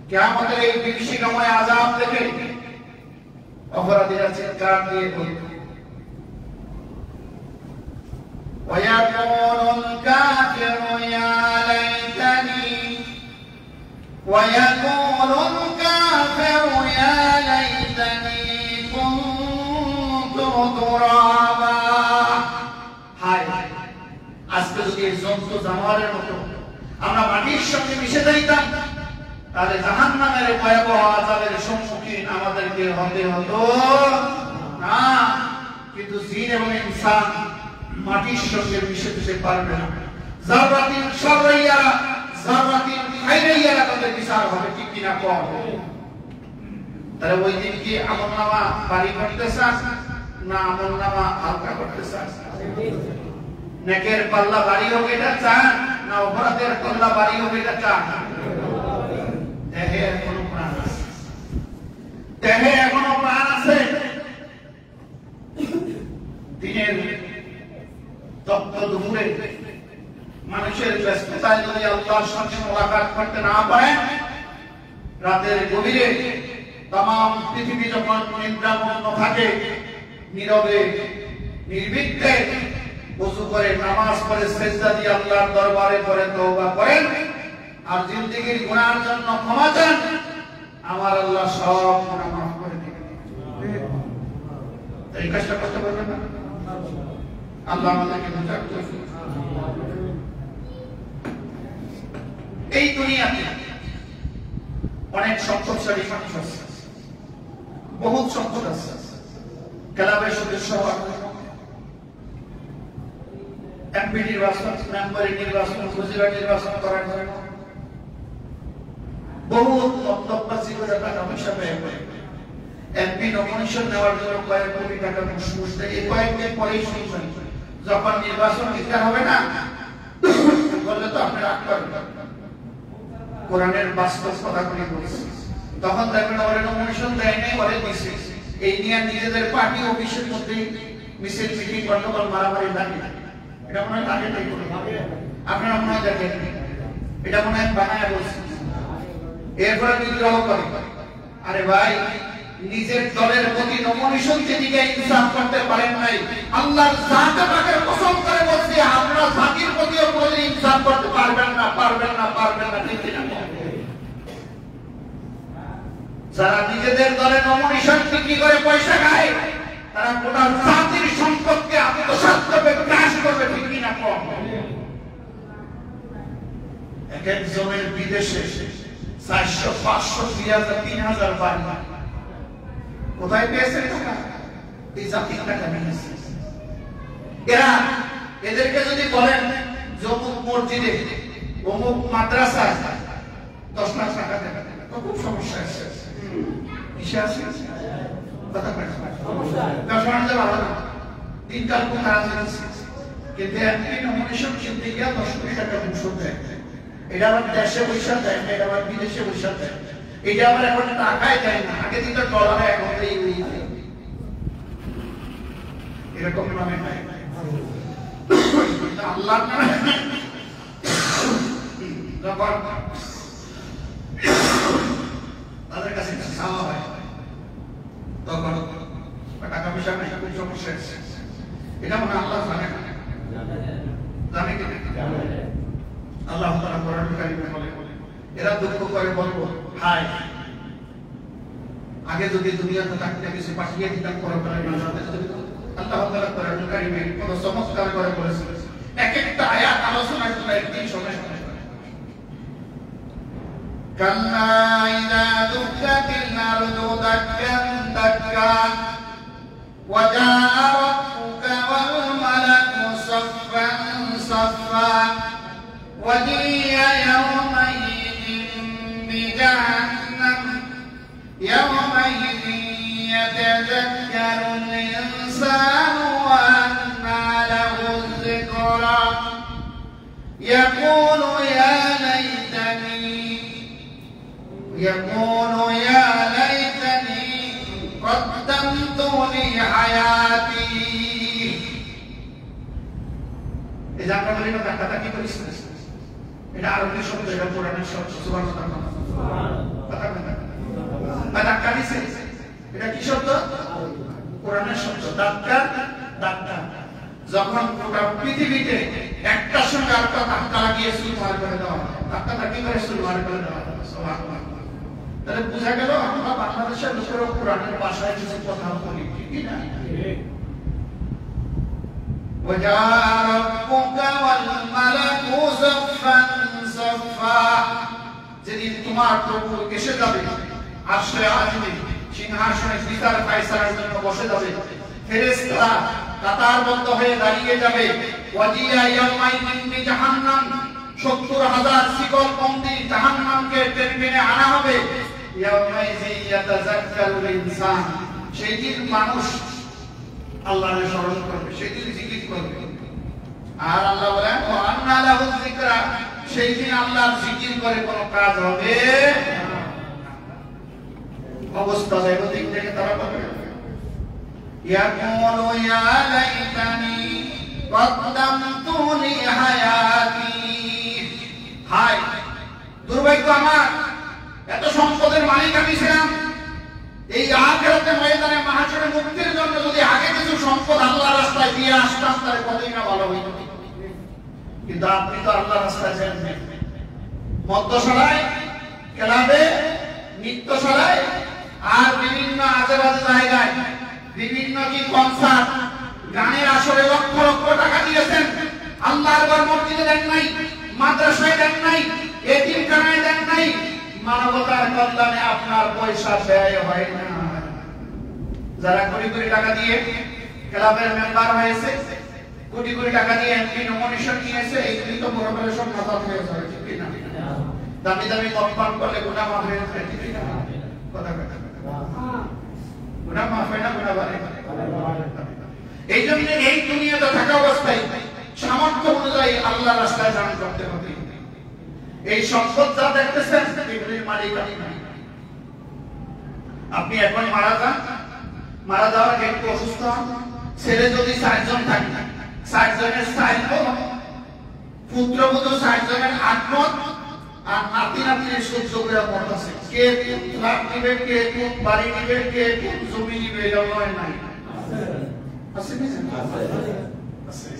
কিয়ামতের এই বিভীষিকাময় আযাব দেখে অপরাধীরা চিৎকার দিয়ে বলবে ওয়ায়াকুলুল কাফিরু ইয়া লাইতানি ওয়ায়াকুলুল কাফিরু ইয়া লাইতানি কুনতু তুরাবা। হায়, আজকে যদি এই জন্তু জানোয়ারের মতো আমরা মাটির সঙ্গে মিশে যাইতাম, তাহলে জাহান্নামের ভয়াবহ আযাবের সম্মুখীন আমাদেরকে হতে হতো না। কিন্তু জিন এবং ইনসান মাটির সঙ্গে মিশে যেতে পারবে না। যারাতিন শাররিয়ারা যারাতিন খায়রিয়ারা তাদের বিচার হবে, ঠিক কিনা কর? তাহলে ওই দিন কি আমলনামা ভারী করতে চান না আমলনামা হালকা করতে চান? নেকের পাল্লা ভারী হোক এটা চান না অপরাধের পাল্লা ভারী হোক এটা চান? দেহে এখনো প্রাণ আছে, দেহে এখনো প্রাণ আছে। দিনের তপ্ত দুপুরে মানুষের ব্যস্ততায় যদি আল্লাহর সঙ্গে মোলাকাত করতে না পারেন, রাতের গভীরে তাম পৃথিবী যখন নিদ্রামগ্ন থাকে, নীরবে নির্বিঘ্নে ওযু করে নামাজ পড়ে সিজদা দিয়ে আল্লাহর দরবারে পড়ে তওবা করেন আর জিন্দেগীর গুনাহের জন্য ক্ষমা চান, আমার আল্লাহ সব গুনাহ মাফ করে দিবেন। এই কাজটা করতে পারবেন না? আল্লাহ আমাদেরকে বুঝার তৌফিক। এই দুনিয়াতে অনেক সম্পদশালী মানুষ আছে, বহুত সম্পদ আছে। ক্লাবের সদস্য হওয়ার জন্য, এমপি নির্বাচন, মেম্বারের নির্বাচন, উপজেলা নির্বাচন করার জন্য বহুত লক্ষাধিক করে টাকা পয়সা ব্যয় করে। এমপি নমিনেশন নেওয়ার জন্য কয়েক কোটি টাকা ঘুষ দেয়। এই কয়েকদিন পরেই শুনবেন যখন নির্বাচন দিতে হবে না, বললে তো আপনি রাগ করবেন, কোরআনের বাস্তব কথাগুলি বলছি, তখন দেখবেন ওরা নমিনেশন দেয় নাই, ওরা দিছে। এই নিয়ে নিজেদের পার্টি অফিসের মধ্যে মিছিল মিটিং গন্ডগোল মারামারি লাগে। এটা মনে হয় লাগে তাই করে। আপনারা মনে হয় দেখেন, এটা মনে হয় বানায় বলছে, এরপরে বিদ্রোহ করে। আরে ভাই, নিজের দলের প্রতি নমনীয়তার দিকে ইনসাফ করতে পারেন নাই, আল্লাহর জাতকে কসম করে বলছি আপনারা জাতির প্রতিও কোনো ইনসাফ করতে পারবেন না, পারবেন না, পারবেন না, ঠিক না? যারা নিজেদের দলের নমনীয়তা বিক্রি করে পয়সা খায়, তারা গোটা জাতির সম্পদকে আত্মসাৎ করবে, গ্রাস করবে, ঠিক না? কম এক একজনের বিদেশে 400, 500, 2000, 3000 বাড়ি। কোথায় পেয়েছে টাকা? এই জাতির টাকা নিয়েছে এরা। এদেরকে যদি বলেন অমুক মসজিদে, অমুক মাদ্রাসায় 10 লাখ টাকা দেবে, তো খুব সমস্যা আছে। কিসে আছে? কথা বলেন, ব্যবসা বাণিজ্য ভালো না, দিনকাল খুব খারাপ চলছে, কিন্তু এমনি নমিনেশন কিনতে গিয়ে 10 কোটি টাকা ঘুষ দেয়। এটা আবার দেশে পয়সা দেয় না, এটা আবার বিদেশে পয়সা দেয়। এটা আবার এখন টাকায় দেয় না, আগে দিত ডলারে, এখন এরকম নামে নাই। আল্লাহ যখন তাদের কাছে চাওয়া হয়, তখন টাকা পয়সা নাই, খুব সমস্যা। এটা মানে আল্লাহ জানে না, জানে কি আল্লাহ তাআলা কোরআন কারীমে বলে, এরা দুঃখ করে বলবো, হায় আগে যদি দুনিয়াতে থাকতে কিছু পাঠিয়ে দিতাম কোরআনের মাধ্যমে। আল্লাহ তাআলা কোরআন কারীমে কত চমৎকার করে বলেছেন, এক একটা আয়াত আলোচনা করে একদিন সময় সময়। কাল্লা ইযা দুক্কাতিল আরদু দাক্কান দাক্কা ওয়া জাআ রাব্বুকা ওয়াল মালাকু সাফফান সাফফা وجيء يومئذ بجهنم يومئذ يتذكر الإنسان وأنى له الذكرى يقول يا ليتني قدمت لحياتي। إذا كان لنا تحتاج كل এটা আরবি শব্দ, এটা কোরআনের শব্দ। সুবহানাল্লাহ, সুবহানাল্লাহ। দাক্কা দিছে, এটা কি শব্দ? কোরআনের শব্দ। দাক্কা, দাক্কা। যখন গোটা পৃথিবীতে একটার সঙ্গে আরেকটা ধাক্কা লাগিয়ে সুলমার করে দেওয়া হয়, ধাক্কাটা কি করে সুলমার করে দেওয়া হয়। সুবহানাল্লাহ। তাহলে বোঝা গেল আমরা বাংলাদেশের লোকেরা কোরআনের ভাষায় কিছু কথা বলি, ঠিক না? وجاء ربك والملك صفا صفا। যেদিন তোমার প্রভু এসে যাবে, আরশে আজিমে সিংহাসনে বিচার ফায়সালার জন্য বসে যাবে, ফেরেশতারা কাতারবদ্ধ হয়ে দাঁড়িয়ে যাবে। ওয়াজিয়া ইয়াউমাইদিন বিজাহান্নাম, ৭০,০০০ শিকল বন্দী জাহান্নামকে টেনে আনা হবে। ইয়াউমাইযি ইয়াতাযাক্কারুল ইনসান, সেই দিন মানুষ আল্লাহকে স্মরণ করবে, সেই দিন জিকির করবে। আর আল্লাহ বলেন ওয়া আন্না লাহুল যিকরা, সেই দিন আল্লাহর জিকির করে কোনো কাজ হবে না। অবস্থা এদিক থেকে তারা বলবে, ইয়াকুলু ইয়া লাইতানি কদ্দামতু লি হায়াতি। হায় দুর্ভাগ্য আমার, এত সম্পদের মালিক আমি ছিলাম, এই আখিরাতে ময়দানে মাহশরে মুক্তির জন্য যদি আগে কিছু সম্পদ আল্লাহর রাস্তায় দিয়ে আসতাম তাহলে কতই না ভালো হইতো। কিন্তু আপনি তো আল্লাহর রাস্তায় যান না, মদ্যশালায়, ক্লাবে, নৃত্যশালায় আর বিভিন্ন আজেবাজে জায়গায় বিভিন্ন কি কনসার্ট, গানের আসরে লক্ষ লক্ষ টাকা দিয়েছেন। আল্লাহর ঘর মসজিদে দেন নাই, মাদ্রাসায় দেন নাই, এতিমখানায় দেন নাই, মানবতার কল্যাণে আপনার পয়সা ব্যয় হয় না। যারা কোটি কোটি টাকা দিয়ে ক্লাবের মেম্বার হয়েছে, কোটি কোটি টাকা দিয়ে এমপি নমিনেশন নিয়েছে, এইগুলি তো বড় বড় সব মাথা হয়ে যায়, ঠিক না? দামি দামি মদ পান করলে গুনাহ মাফ হয়ে যায়, ঠিক না? কথা কথা গুনাহ মাফ হয় না, গুনাহ বাড়ে। এই জন্য এই দুনিয়াতে থাকা অবস্থায় সামর্থ্য অনুযায়ী আল্লাহর রাস্তায় দান করতে হবে। এই সম্পদ যা দেখতেছেন এগুলির মালিক আমি নই। আপনি এখন মারা যান, মারা যাওয়ার আগে একটু অসুস্থ হন, ছেলে যদি 4 জন থাকে, 4 জনের 4 পুত্রবধূ 60 জনের 8 মত, আর নাতি নাতির সহ্য করে মত আছে। কে কোন ফ্ল্যাট নিবে, কে কোন বাড়ি নিবে, কে কোন জমি নিবে, এটা নয় নাই আছে কি আছে।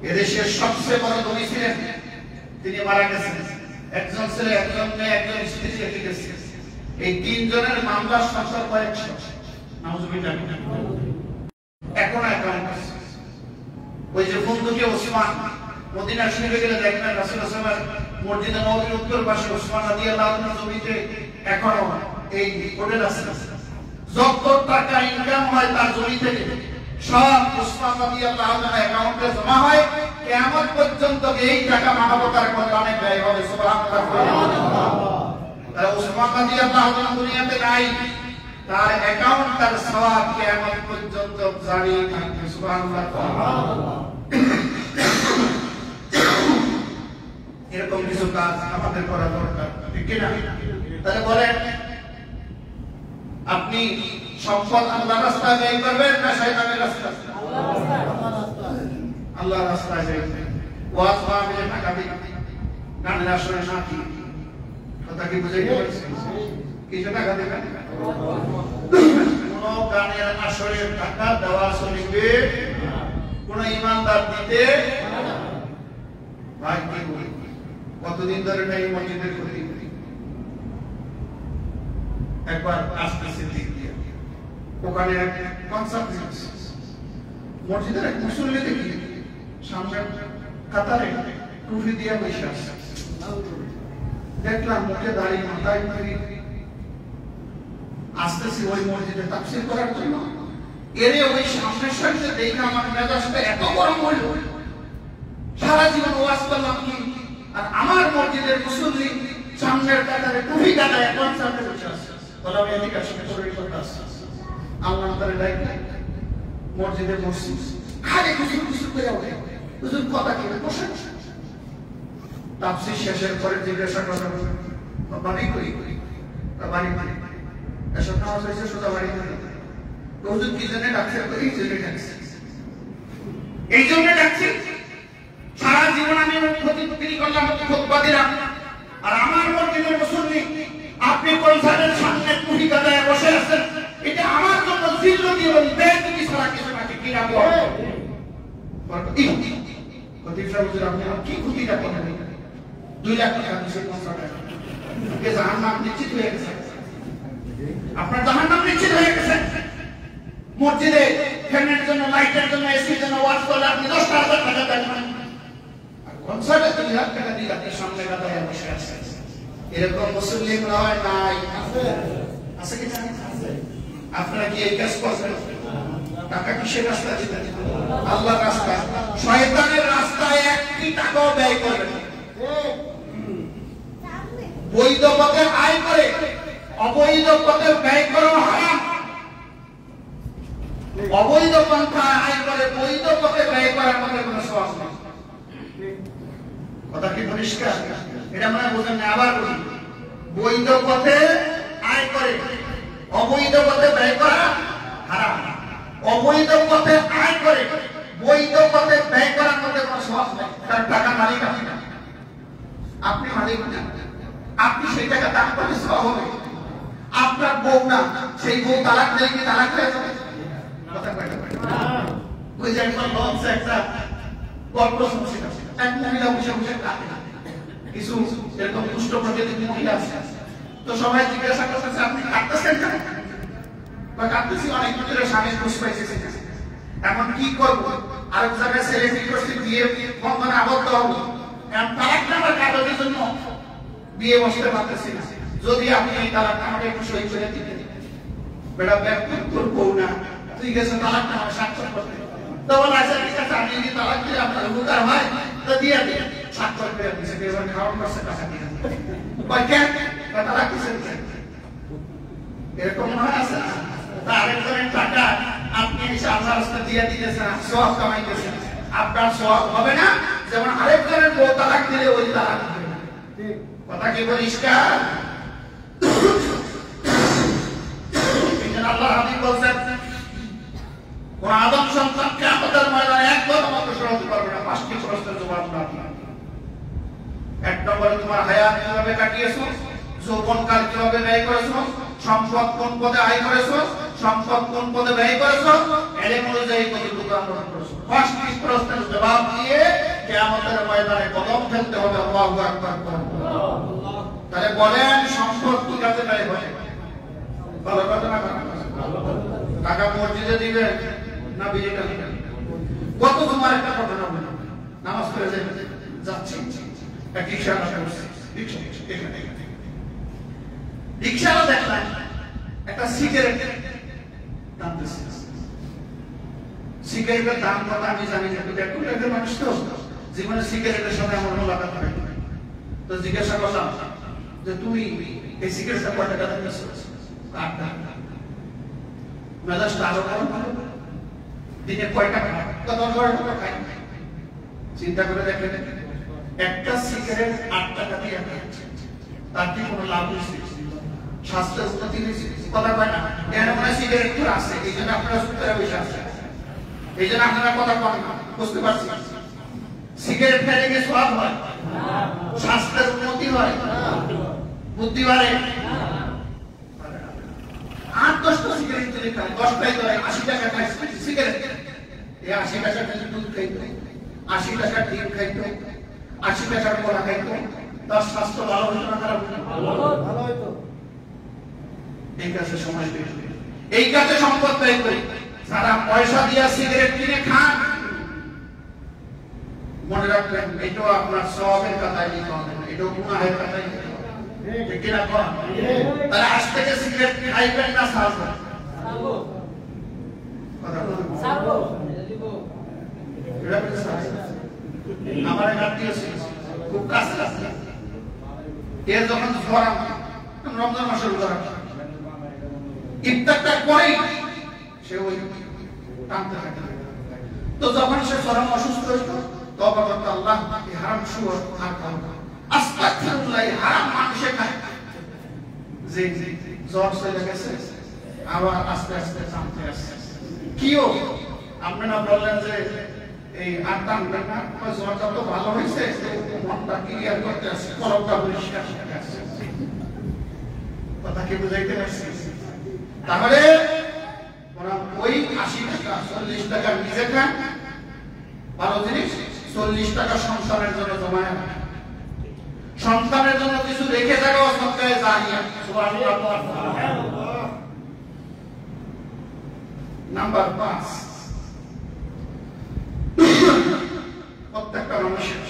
এদেশের সবচেয়ে বড় ধনী ছিলেন, তিনি মারা গেছেন। একজন ছেলে, একজন মেয়ে, একজন স্ত্রী রেখে গেছে। এই 3 জনের মামলার সংখ্যা কয়েকশো। নাউজুবিল্লাহ। এখন অ্যাকাউন্ট আছে। ওই যে বন্ধুকে ওসমান, মদিনা শরীফে গেলে দেখবেন রাসূলুল্লাহ সাল্লাল্লাহু আলাইহি ওয়াসাল্লাম মসজিদে নববীর উত্তর পাশে ওসমান রাদিয়াল্লাহু আনহু জমিতে এখনো এই হোটেল আছে। যত টাকা ইনকাম হয় তার জমি থেকে সব ওসমান রাদিয়াল্লাহু আনহু অ্যাকাউন্টে জমা হয়। কিয়ামত পর্যন্ত এই টাকা মানবতার কল্যাণে ব্যয় হবে। সুবহানাল্লাহ। তাহলে ওসমান রাদিয়াল্লাহু আনহু দুনিয়াতে নাই, তার অ্যাকাউন্ট, তার সওয়াব কিয়ামত পর্যন্ত জারি থাকবে। সুবহানাল্লাহ। এরকম কিছু কাজ আমাদের করা দরকার, ঠিক না? তাহলে বলেন, আপনি সম্পদ আল্লাহর রাস্তায় ব্যয় করবেন না শয়তানের রাস্তায়? আল্লাহর রাস্তায় ব্যয় করবেন। ওয়াজ মাহফিলে টাকা দিন, গানের আসরে না কি কথা কি বুঝাইতে পারছি? কিছু টাকা দেবেন? কোন গানের আসরে টাকা দেওয়া চলবে, কোন ইমানদার দিতে ভাই কি বলি। কতদিন ধরে এই মসজিদের ক্ষতি, একবার আসতেছে দিক দিয়ে ওখানে কনসার্ট মসজিদের এক মুসল্লি দেখি সামনে কাতারে টুপি দিয়ে বসে আসছে। দেখলাম মুখে দাঁড়িয়ে মাথায় টুপি, আসতেছি ওই মসজিদে তাফসীর করার জন্য। এরে ওই সামনের সাথে দেখে আমার মেজাজটা এত গরম হইল, সারা জীবন ওয়াজ করলাম কি, আর আমার মসজিদের মুসল্লি সামনের কাতারে টুপি কাটায় কনসার্টে বসে আসছে। বলে আমি এদিকে আসলে শরীর করতে আসছি, আল্লাহ তাআলা ডাইকে মসজিদে বসছি, খালি কিছু কিছু করে ওঠে, হুজুর কথা কি বসে। তাফসীর শেষের পরে জিজ্ঞাসা করলাম, বাড়ি কই? বাড়ি এসব নামাজ হয়েছে সোজা বাড়ি কই? হুজুর কি জন্য ডাকছে? এই জন্য ডাকছে, এই জন্য ডাকছে। সারা জীবন আমি ক্ষতি করলাম, খুতবা দিলাম, আর আমার মসজিদের মুসল্লি আপনি কনসার্টের সামনে টুপি কাটায় বসে আছেন, এটা আমার জন্য জিল্লতি এবং বেয়াদবি ছাড়া কিছু না। কি না বল প্রতিষ্ঠা হুজুর, আপনি কি ক্ষতিটা করলেন? 2 লাখ টাকা দিয়েছে কনসার্টে, কে জাহান্নাম নিশ্চিত হয়ে গেছে। আপনার জাহান্নাম নিশ্চিত হয়ে গেছে। মসজিদে ফ্যানের জন্য, লাইটের জন্য, এসির জন্য ওয়াজ করলে আপনি 10,000 টাকা দেন, কনসার্টে 2 লাখ টাকা দিয়ে আপনি সামনে কাটায় বসে আছেন। এরকম মুসল্লি হয় নাই? আছে কি জানেন? আপনারা কি এই কাজ করছেন? টাকা কিসের রাস্তা দিতে? আল্লাহর রাস্তা। শয়তানের রাস্তায় 1 টাকাও ব্যয় করবেন না। বৈধ পথে আয় করে অবৈধ পথে ব্যয় করা হারাম। অবৈধ পন্থা আয় করে বৈধ পথে ব্যয় করার মধ্যে কোনো সওয়াব নেই। কথা কি পরিষ্কার? এটা মনে বোঝেন না, আবার বলি। বৈধ পথে আয় করে অবৈধ পথে ব্যয় করা হারাম। অবৈধ পথে আয় করে বৈধ পথে ব্যয় করার মধ্যে কোনো সওয়াব নেই। কারণ টাকা মালিক আপনি না, আপনি মালিক না। আপনি সেই টাকা দান করলে সওয়াব হবে। আপনার বউ না, সেই বউ তালাক দিলে কি তালাক হয়ে যাবে? কথা কয় না। ওই যে একবার লঞ্চে একটা গল্প শুনছিলাম, এক মহিলা বসে বসে কাঁদে। কিছু এরকম দুষ্ট প্রকৃতির মহিলা আছে, তো সবাই জিজ্ঞাসা করতেছে আপনি কাঁদতেছেন কেন? বা কাঁদতেছি অনেক বছরের স্বামী ঘুষ পাইছে, এখন কি করবো? আরেক জায়গায় ছেলে ঠিক করছে, বিয়ে বন্ধনে আবদ্ধ হবো, এখন তালাক নামার কাগজের জন্য বিয়ে বসতে পারতেছি না। যদি আপনি এই তালাক নামাকে একটু সই করে দিতেন। বেটা ব্যাপার তোর বউ না, তুই গেছে তালাক নামা স্বাক্ষর করতে। তখন আসে ঠিক আছে, আমি যদি তালাক দিলে আপনার উপকার হয় তো দিয়ে দিন। স্বাক্ষর করে দিচ্ছে, এবার খাওয়ান করছে টাকা দিয়ে বা কেন তালাক দিচ্ছে। এরকম হয় আছে না? আরেকজনের টাকা আপনি এসে আল্লাহর রাস্তায় দিয়ে দিতেছেন, সওয়াব কামাইতেছেন। আপনার সওয়াব হবে না, যেমন আরেকজনের বউ তালাক দিলে ওই তালাক হবে না। কথা কি পরিষ্কার? আল্লাহ হাবিব বলছেন, কোন আদম সন্তান কিয়ামতের ময়দানে একদম অগ্রসর হতে পারবে না 5টি প্রশ্নের জবাব না দিয়ে। নম্বরে তোমার হায়াত কিভাবে কাটিয়েছো, যৌবনকাল কিভাবে ব্যয় করেছো, সম্পদ কোন পদে আয় করেছো, সম্পদ কোন পদে ব্যয় করেছো, এলেম অনুযায়ী কতটুকু আমল করেছো। পাঁচটি প্রশ্নের জবাব দিয়ে কিয়ামতের ময়দানে কদম ফেলতে হবে। আল্লাহু আকবার। তাহলে বলেন সম্পদ কি কাজে ব্যয় হবে? ভালো কথা না? টাকা মসজিদে দিবেন না বিয়েটা দিবেন? কত তোমার একটা ঘটনা বলি, নামাজ পড়ে যাচ্ছি এক রিক্সাওয়ালা দেখলাম একটা সিগারেট টানতেছে। সিগারেটের দাম কত আমি জানি না, কিন্তু মানুষ তো জীবনে সিগারেটের সাথে আমার মোলাকাত হয়। তো জিজ্ঞাসা করলাম যে তুমি এই সিগারেটটা কয় টাকা দাম দিচ্ছ? মেজাজটা আরো দিনে কয় টাকা? খাই। চিন্তা করে দেখেন, একটা সিগারেট 8 টাকা দিয়ে তার কি কোনো লাভ হয়েছে? স্বাস্থ্যের উন্নতি হয়েছে? কথা কয় না। এর মানে সিগারেট তো আছে, এই জন্য আপনারা সুতরাং বসে আছে, এই জন্য আপনারা কথা কন না, বুঝতে পারছি। সিগারেট খেলে গিয়ে সওয়াব হয়, স্বাস্থ্যের উন্নতি হয়, বুদ্ধি বাড়ে। 8-10টা সিগারেট যদি খায়, 10টাই ধরে 80 টাকা খায় সিগারেট। এই 80 টাকা দুধ খাইতো, 80 টাকার ডিম খাইতো, 80 টাকার কলা খাইতো, তার স্বাস্থ্য ভালো হতো না খারাপ হতো? ভালো হতো। এই কাজে সময় বের করি, এই কাজে সম্পদ ব্যয় করি। যারা পয়সা দিয়ে সিগারেট কিনে খান, মনে রাখবেন এটাও আপনার সওয়াবের কথাই লিখতে হবে না, এটাও গুনাহের কথাই লিখতে হবে। ঠিক কিনা কোন? তাহলে আজ থেকে সিগারেট খাইবেন না ছাড়বেন? ছাড়বো। কথা বলুন। ছাড়বো। এটা বলে ছাড়বো। আমার এক আত্মীয় ছিল, খুব কাছে আছে। এর যখন জ্বর, রমজান মাসের জ্বর, ইফতারটা করেই সে ওই টানতে থাকে। তো যখন সে চরম অসুস্থ হইত, তওবা করতে, আল্লাহ এই হারাম সুর আর খাও না, আস্তাগফিরুল্লাহ, হারাম মানুষে খায়। যে জ্বর চলে গেছে, আবার আস্তে আস্তে টানতে আসছে। কিও আপনারা বললেন যে এই আর টানবেন না, জ্বরটা তো ভালো হয়েছে, মনটা ক্লিয়ার করতে আসছে, কলমটা পরিষ্কার করতে আসছে। কথা কি বুঝাইতে পারছি? তাহলে ওই 80 টাকা 40 টাকা নিজে খান, ভালো জিনিস, 40 টাকা সন্তানের জন্য জমায় রাখেন। সন্তানের জন্য কিছু রেখে যাবো, সরকারে জানিয়া। নাম্বার 5, প্রত্যেকটা মানুষের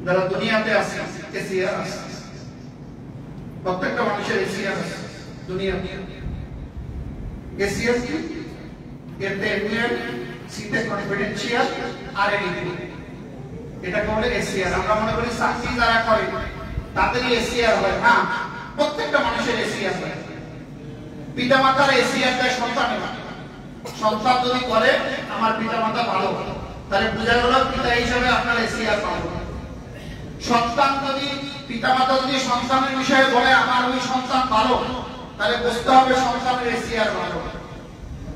যারা দুনিয়াতে আছে, এসিআর আছে, প্রত্যেকটা মানুষের এসিআর আছে দুনিয়াতে। এসিআর কি? এতে এমএল, সিতে কনফিডেন্সিয়াল, আর এডিটি, এটাকে বলে এসিআর। আমরা মনে করি চাকরি যারা করে তাদেরই এসিআর হয় না, প্রত্যেকটা মানুষের এসিআর হয়। পিতামাতার এসিআর দেয় সন্তানের। সন্তান যদি করে আমার পিতামাতা ভালো, তাহলে বোঝা গেল পিতা হিসাবে আপনার এসিআর পাবো। সন্তান যদি, পিতামাতা যদি সন্তানের বিষয়ে বলে আমার ওই সন্তান ভালো, তাহলে বুঝতে হবে সন্তানের এসিআর ভালো।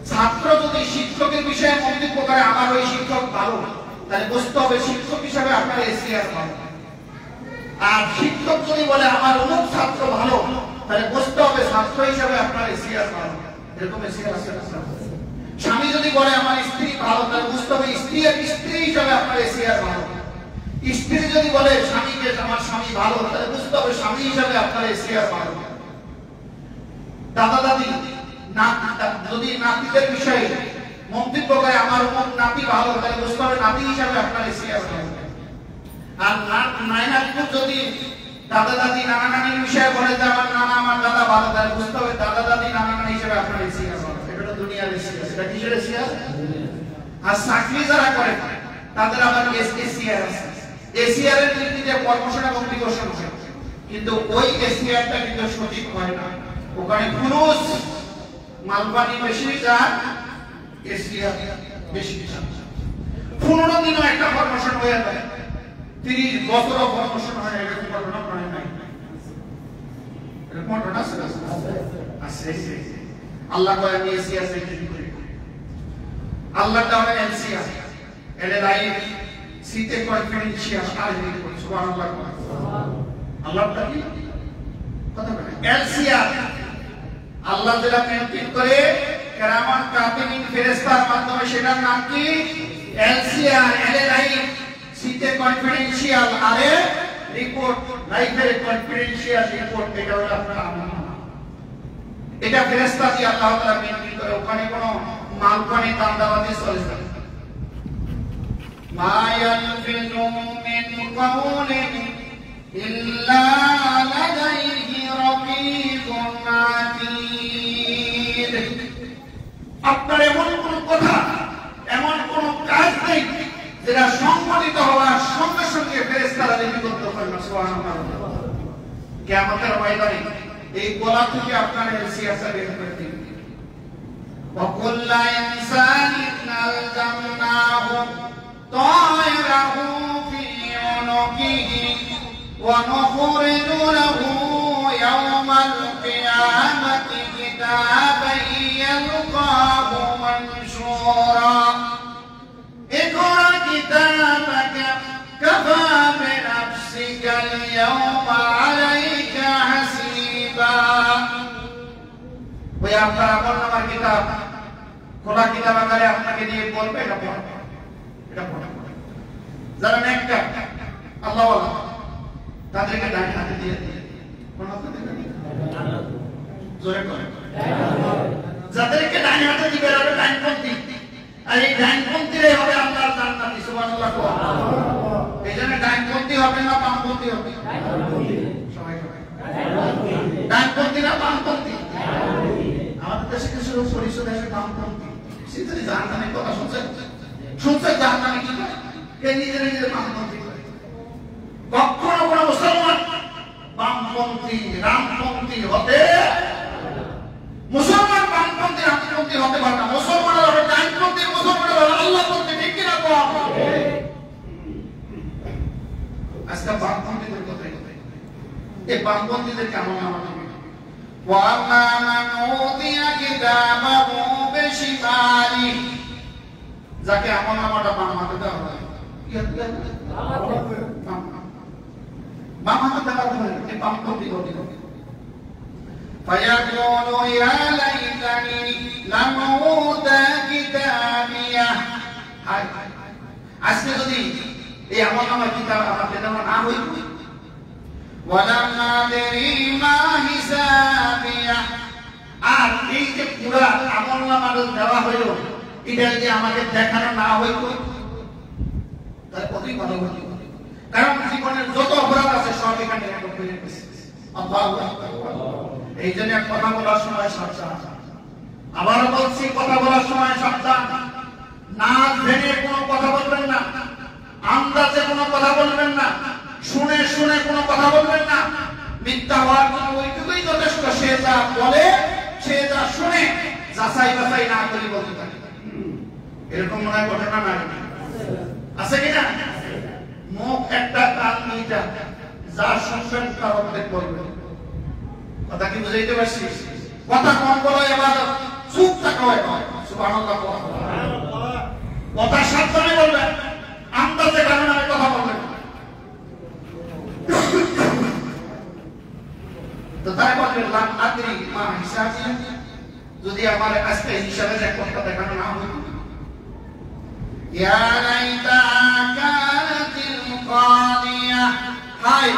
ছাত্র যদি শিক্ষকের বিষয়ে মন্তব্য করে আমার ওই শিক্ষক ভালো, তাহলে বুঝতে হবে শিক্ষক হিসাবে আপনার এসিআর ভালো। আর শিক্ষক যদি বলে আমার অমুক ছাত্র ভালো, তাহলে বুঝতে হবে ছাত্র হিসাবে আপনার এসিআর ভালো। এরকম এসিআর আছে না? স্বামী যদি বলে আমার স্ত্রী ভালো, তাহলে বুঝতে হবে স্ত্রী হিসাবে আপনার এসিআর ভালো। স্ত্রী যদি বলে স্বামীকে আমার স্বামী ভালো, তাহলে বুঝতে হবে স্বামী হিসাবে আপনার এসিআর ভালো। দাদা দাদি যদি নাতিদের বিষয়ে মন্তব্য করে আমার অমুক নাতি ভালো, তাহলে বুঝতে হবে নাতি হিসাবে আপনার এসিআর ভালো। আর নাইনাপুর যদি দাদা দাদি নানা নানির বিষয়ে বলে যে আমার নানা আমার দাদা ভালো, তাহলে বুঝতে হবে দাদা দাদি নানা নানি হিসেবে আপনার এসিআর ভালো। এটা দুনিয়ার এসিআর। এটা কিসের এসিআর? আর চাকরি যারা করে তাদের আবার এসিআর আছে। এসিআর এর ভিত্তিতে প্রমোশন এবং ডিমোশন হয়, কিন্তু ওই এসিআরটা কিন্তু সঠিক হয় না। ওখানে পুরুষ মালপানি বেশি যায়, এসিআর বেশি যায়। 15 দিনও একটা প্রমোশন হয়ে যায়, 30 বছরও প্রমোশন হয়, এরকম ঘটনা হয় নাই? এরকম ঘটনা আছে? আল্লাহ কয় আমি এসিআর মেইনটেইন করি। আল্লাহ তাআলা এনসিআর, এর লাইফ সিতে কনফিডেন্সিয়াল আর রিপোর্ট সুবহানাল্লাহ আল্লাহ তাআলা কথা বলে এলসিআর আল্লাহ যেটা মেনটেন করে কেরামান কাতিবিন ফেরেশতার মাধ্যমে সেটার নাম কি এলসিআর এলএলআই সিতে কনফিডেন্সিয়াল আর রিপোর্ট লাইফের কনফিডেন্সিয়াল রিপোর্ট এটা হলো আপনার আমানত এটা ফেরেশতা দিয়ে আল্লাহ তাআলা মেনটেন করে ওখানে কোনো মালপানি দান্দাবাজি চলে না মা ইয়ালফিযু মিন কাওলিন ইল্লা লাদাইহি রাকীবুন আতীদ আপনার এমন কোন কথা এমন কোন কাজ নেই যেটা সংঘটিত হওয়ার সঙ্গে সঙ্গে ফেরেশতারা লিপিবদ্ধ করবে সুবহানাল্লাহ কিয়ামতের ময়দানে এই গলা থেকে আপনার এলসিআর বের করে দিবেন وكل إنسان ألزمناه طائره في عنقه ونخرج له يوم القيامة كتابا يلقاه منشورا اقرأ كتابك كفى بنفسك اليوم عليك حسيبا ওই আপনার আমলনামার কিতাব খোলা কিতাব আকারে আপনাকে দিয়ে বলবে এটা পড়ো এটা পড়ো যারা নেককার আল্লাহ ওয়ালা তাদেরকে ডান হাতে দিয়ে দিয়ে কোন হাতে দিবেন জোরে করে যাদেরকে ডান হাতে দিবে ওরা ডানপন্থী আর এই ডানপন্থীরাই হবে আল্লাহর জান্নাতি সুবহানাল্লাহ এইজন্য ডানপন্থী হবে না বামপন্থী হবে সবাই ডানপন্থী না বামপন্থী আমাদের দেশে কিছু লোক পরিষদ এসে বামপন্থী সেটাই জাহান্নামের কথা শুনছে জাহান্নামে কি করে কে নিজের বামপন্থী করে কখনো কোনো মুসলমান বামপন্থী রামপন্থী হতে মুসলমান বামপন্থী রামপন্থী হতে পারে না মুসলমানরা হবে ডানপন্থী মুসলমানরা হবে আল্লাহপন্থী ঠিক কিনা কম আজকে বামপন্থীদের কথাই এই বামপন্থীদের কেমন আমাদের وَأَمَّا مَنْ أُوتِيَ كِتَابَهُ بِشِمَالِهِ যাকে আমলনামাটা বাম হাতে দেওয়া হয় বাম হাতে দেওয়া হয় এই বামপন্থী গতি فَيَقُولُ يَا لَيْتَنِي لَمْ أُوتَ كِتَابِيَهْ আজকে যদি এই আমলনামার কিতাব আমাকে দেওয়া না হইত ولم أدري ما حسابيه আর এই যে পুরো আমলনামার দেওয়া হলো এটা যে আমাকে দেখানো না হইতো তার কতই ভালো হতো কারণ জীবনের যত অপরাধ আছে সব এখানে রেকর্ড করে রেখেছে আল্লাহু আকবার এইজন্য কথা বলার সময় সাবধান আবার বলছি কথা বলার সময় সাবধান না জেনে কোনো কথা বলবেন না আন্দাজে কোনো কথা বলবেন না শুনে শুনে কোনো কথা বলবেন না মিথ্যা হওয়ার জন্য ওইটুকুই যথেষ্ট সে যা বলে সে যা শুনে যাচাই বাছাই না করে বলতে থাকে এরকম মনে হয় ঘটনা না আছে কিনা মুখ একটা কান দুইটা যা শুনবেন তার অর্ধেক বলবেন কথা কি বুঝাইতে পারছি কথা কম বলো ইবাদত চুপ থাকো সুবহানাল্লাহ কথা সাবধানে বলবেন আন্দাজে কারণে আমি কথা বলবেন তো তাই বলবেন লাম আদরি মা হিসাবি যদি আমার আজকে হিসাবে যে কথা দেখানো না হতো ইয়া লাইতা কানাতিল কাদিয়া হাই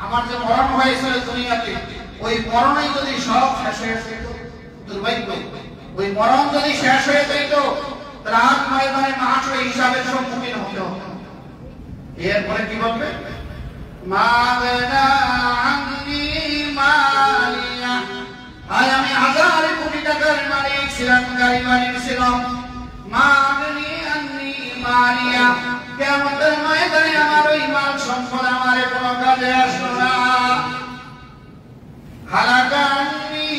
আমার যে মরণ হয়েছিল দুনিয়াতে ওই মরণই যদি সব শেষ হয়ে যেত দুর্ভাগ্য ওই মরণ যদি শেষ হয়ে যেত রাত ময়দানে মাহশরে হিসাবের সম্মুখীন হতে হতো এরপরে কি বলবে মাগনা আন্নি মালিয়া আজ আমি হাজার কোটি টাকার মালিক ছিলাম গাড়ি মালিক ছিলাম মাগনি আন্নি মালিয়া কিয়ামতের ময়দানে আমার ওই মাল সম্পদ আমার কোনো কাজে আসলো না হালাকান্নি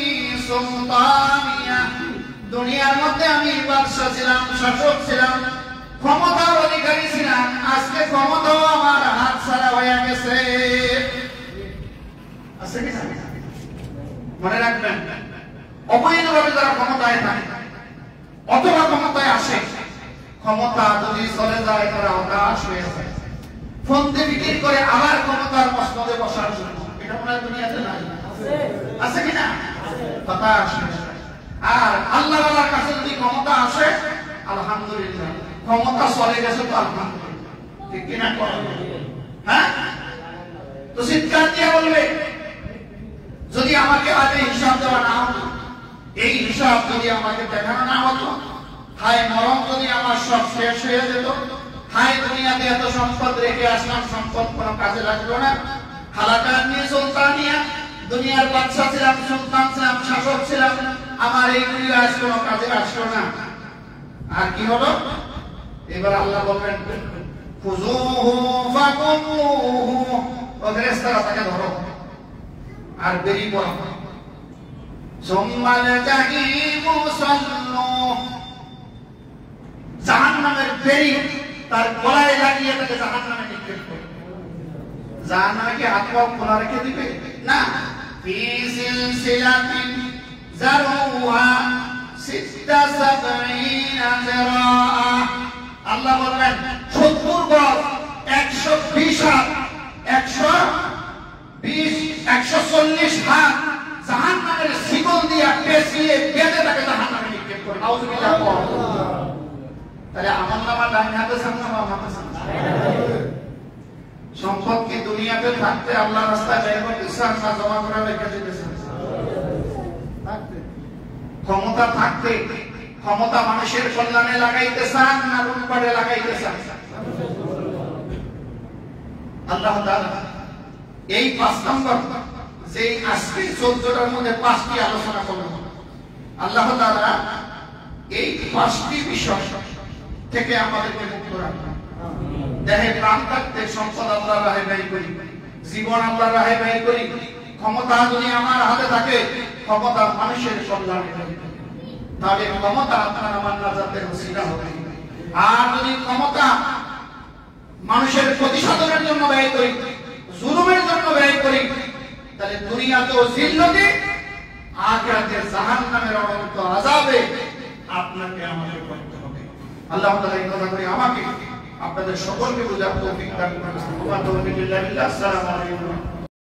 সুলতানিয়া দুনিয়ার মধ্যে আমি বাদশা ছিলাম শাসক ছিলাম ক্ষমতার অধিকারী ছিলাম আজকে ক্ষমতাও আমার হাত ছাড়া হয়ে গেছে আছে কি মনে রাখবেন অবৈধভাবে যারা ক্ষমতায় থাকে অথবা ক্ষমতায় আসে ক্ষমতা যদি চলে যায় তারা হতাশ হয়ে যায়, ফন্দি বিক্রি করে আবার ক্ষমতার মসনদে বসার জন্য। এটা মনে হয় দুনিয়াতে নাই, আছে কিনা? হতাশ হয়ে যায়। আর আল্লাহ তাআলার কাছে যদি ক্ষমতা আসে, আলহামদুলিল্লাহ, ক্ষমতা চলে গেছে তো আলহামদুলিল্লাহ, ঠিক কিনা? হ্যাঁ, তো চিৎকার দিয়ে বলবে, যদি আমাকে আগে হিসাব দেওয়া না হতো, এই হিসাব যদি আমাকে দেখানো না হতো, হায় মরণ যদি আমার সব শেষ হয়ে যেত, হায় দুনিয়াতে এত সম্পদ রেখে আসলাম, সম্পদ কোনো কাজে লাগলো না, হালাকাত নিয়ে সুলতানিয়া, দুনিয়ার বাদশা ছিলাম, সুলতান ছিলাম, শাসক ছিলাম, আমার এইগুলি আজ কোনো কাজে আসলো না। আর কি হলো? এবার আল্লাহ বলবেন, খুযুহু ফাকুমুহু, ও ফেরেশতারা তাকে ধরো আর বেরিয়ে পড়ো। সুম্মাল জাহিমু সাল্লু, জাহান্নামের বেরি তার গলায় লাগিয়ে তাকে জাহান্নামে নিক্ষেপ করো। জাহান্নামে কি হাত পা খোলা রেখে দিবে? না। ফি সিলসিলাতিন যারুহা 76 যিরাআ, আল্লাহ বললেন 70 গজ, 120 হাত, 140 হাত জাহান্নামের শিকল দিয়ে পেঁচিয়ে বেঁধে তাকে জাহান্নামে নিক্ষেপ করে। নাউযুবিল্লাহ। তাহলে আমলনামা ডান হাতে সামনে বাম হাতে সামনে। সম্পদ কি দুনিয়াতে থাকতে আল্লাহর রাস্তায় ব্যয় করতে চান না জমা করে রেখে দিতে চান? ক্ষমতা থাকতে ক্ষমতা মানুষের কল্যাণে লাগাইতে চান না লুটপাটে লাগাইতে চান? আল্লাহ তাআলা এই 5 নম্বর যে আজকে 14টার মধ্যে 5টি আলোচনা করব, আল্লাহ তাআলা এই 5টি বিষয় থেকে আমাদেরকে মুক্ত রাখবেন। দেহে প্রাণ থাকতে সম্পদ আল্লাহর রাহে ব্যয় করি, জীবন আল্লাহর রাহে ব্যয় করি। ক্ষমতা যদি আমার হাতে থাকে, ক্ষমতা মানুষের কল্যাণে ব্যয় করি, তাহলে ক্ষমতা আপনার আমার নাজাতের ওসিলা হবে। আর যদি ক্ষমতা মানুষের প্রতিশোধনের জন্য ব্যয় করি, জুলুমের জন্য ব্যয় করি, তাহলে দুনিয়াতেও জিল্লতি, আখিরাতে জাহান্নামের অনন্ত আযাবে আপনাকে আমাকে করতে হবে। আল্লাহ তাআলা এই কথা করে আমাকে আপনাদের সকলকে বুঝার তৌফিক দান করুন। আসসালামু আলাইকুম।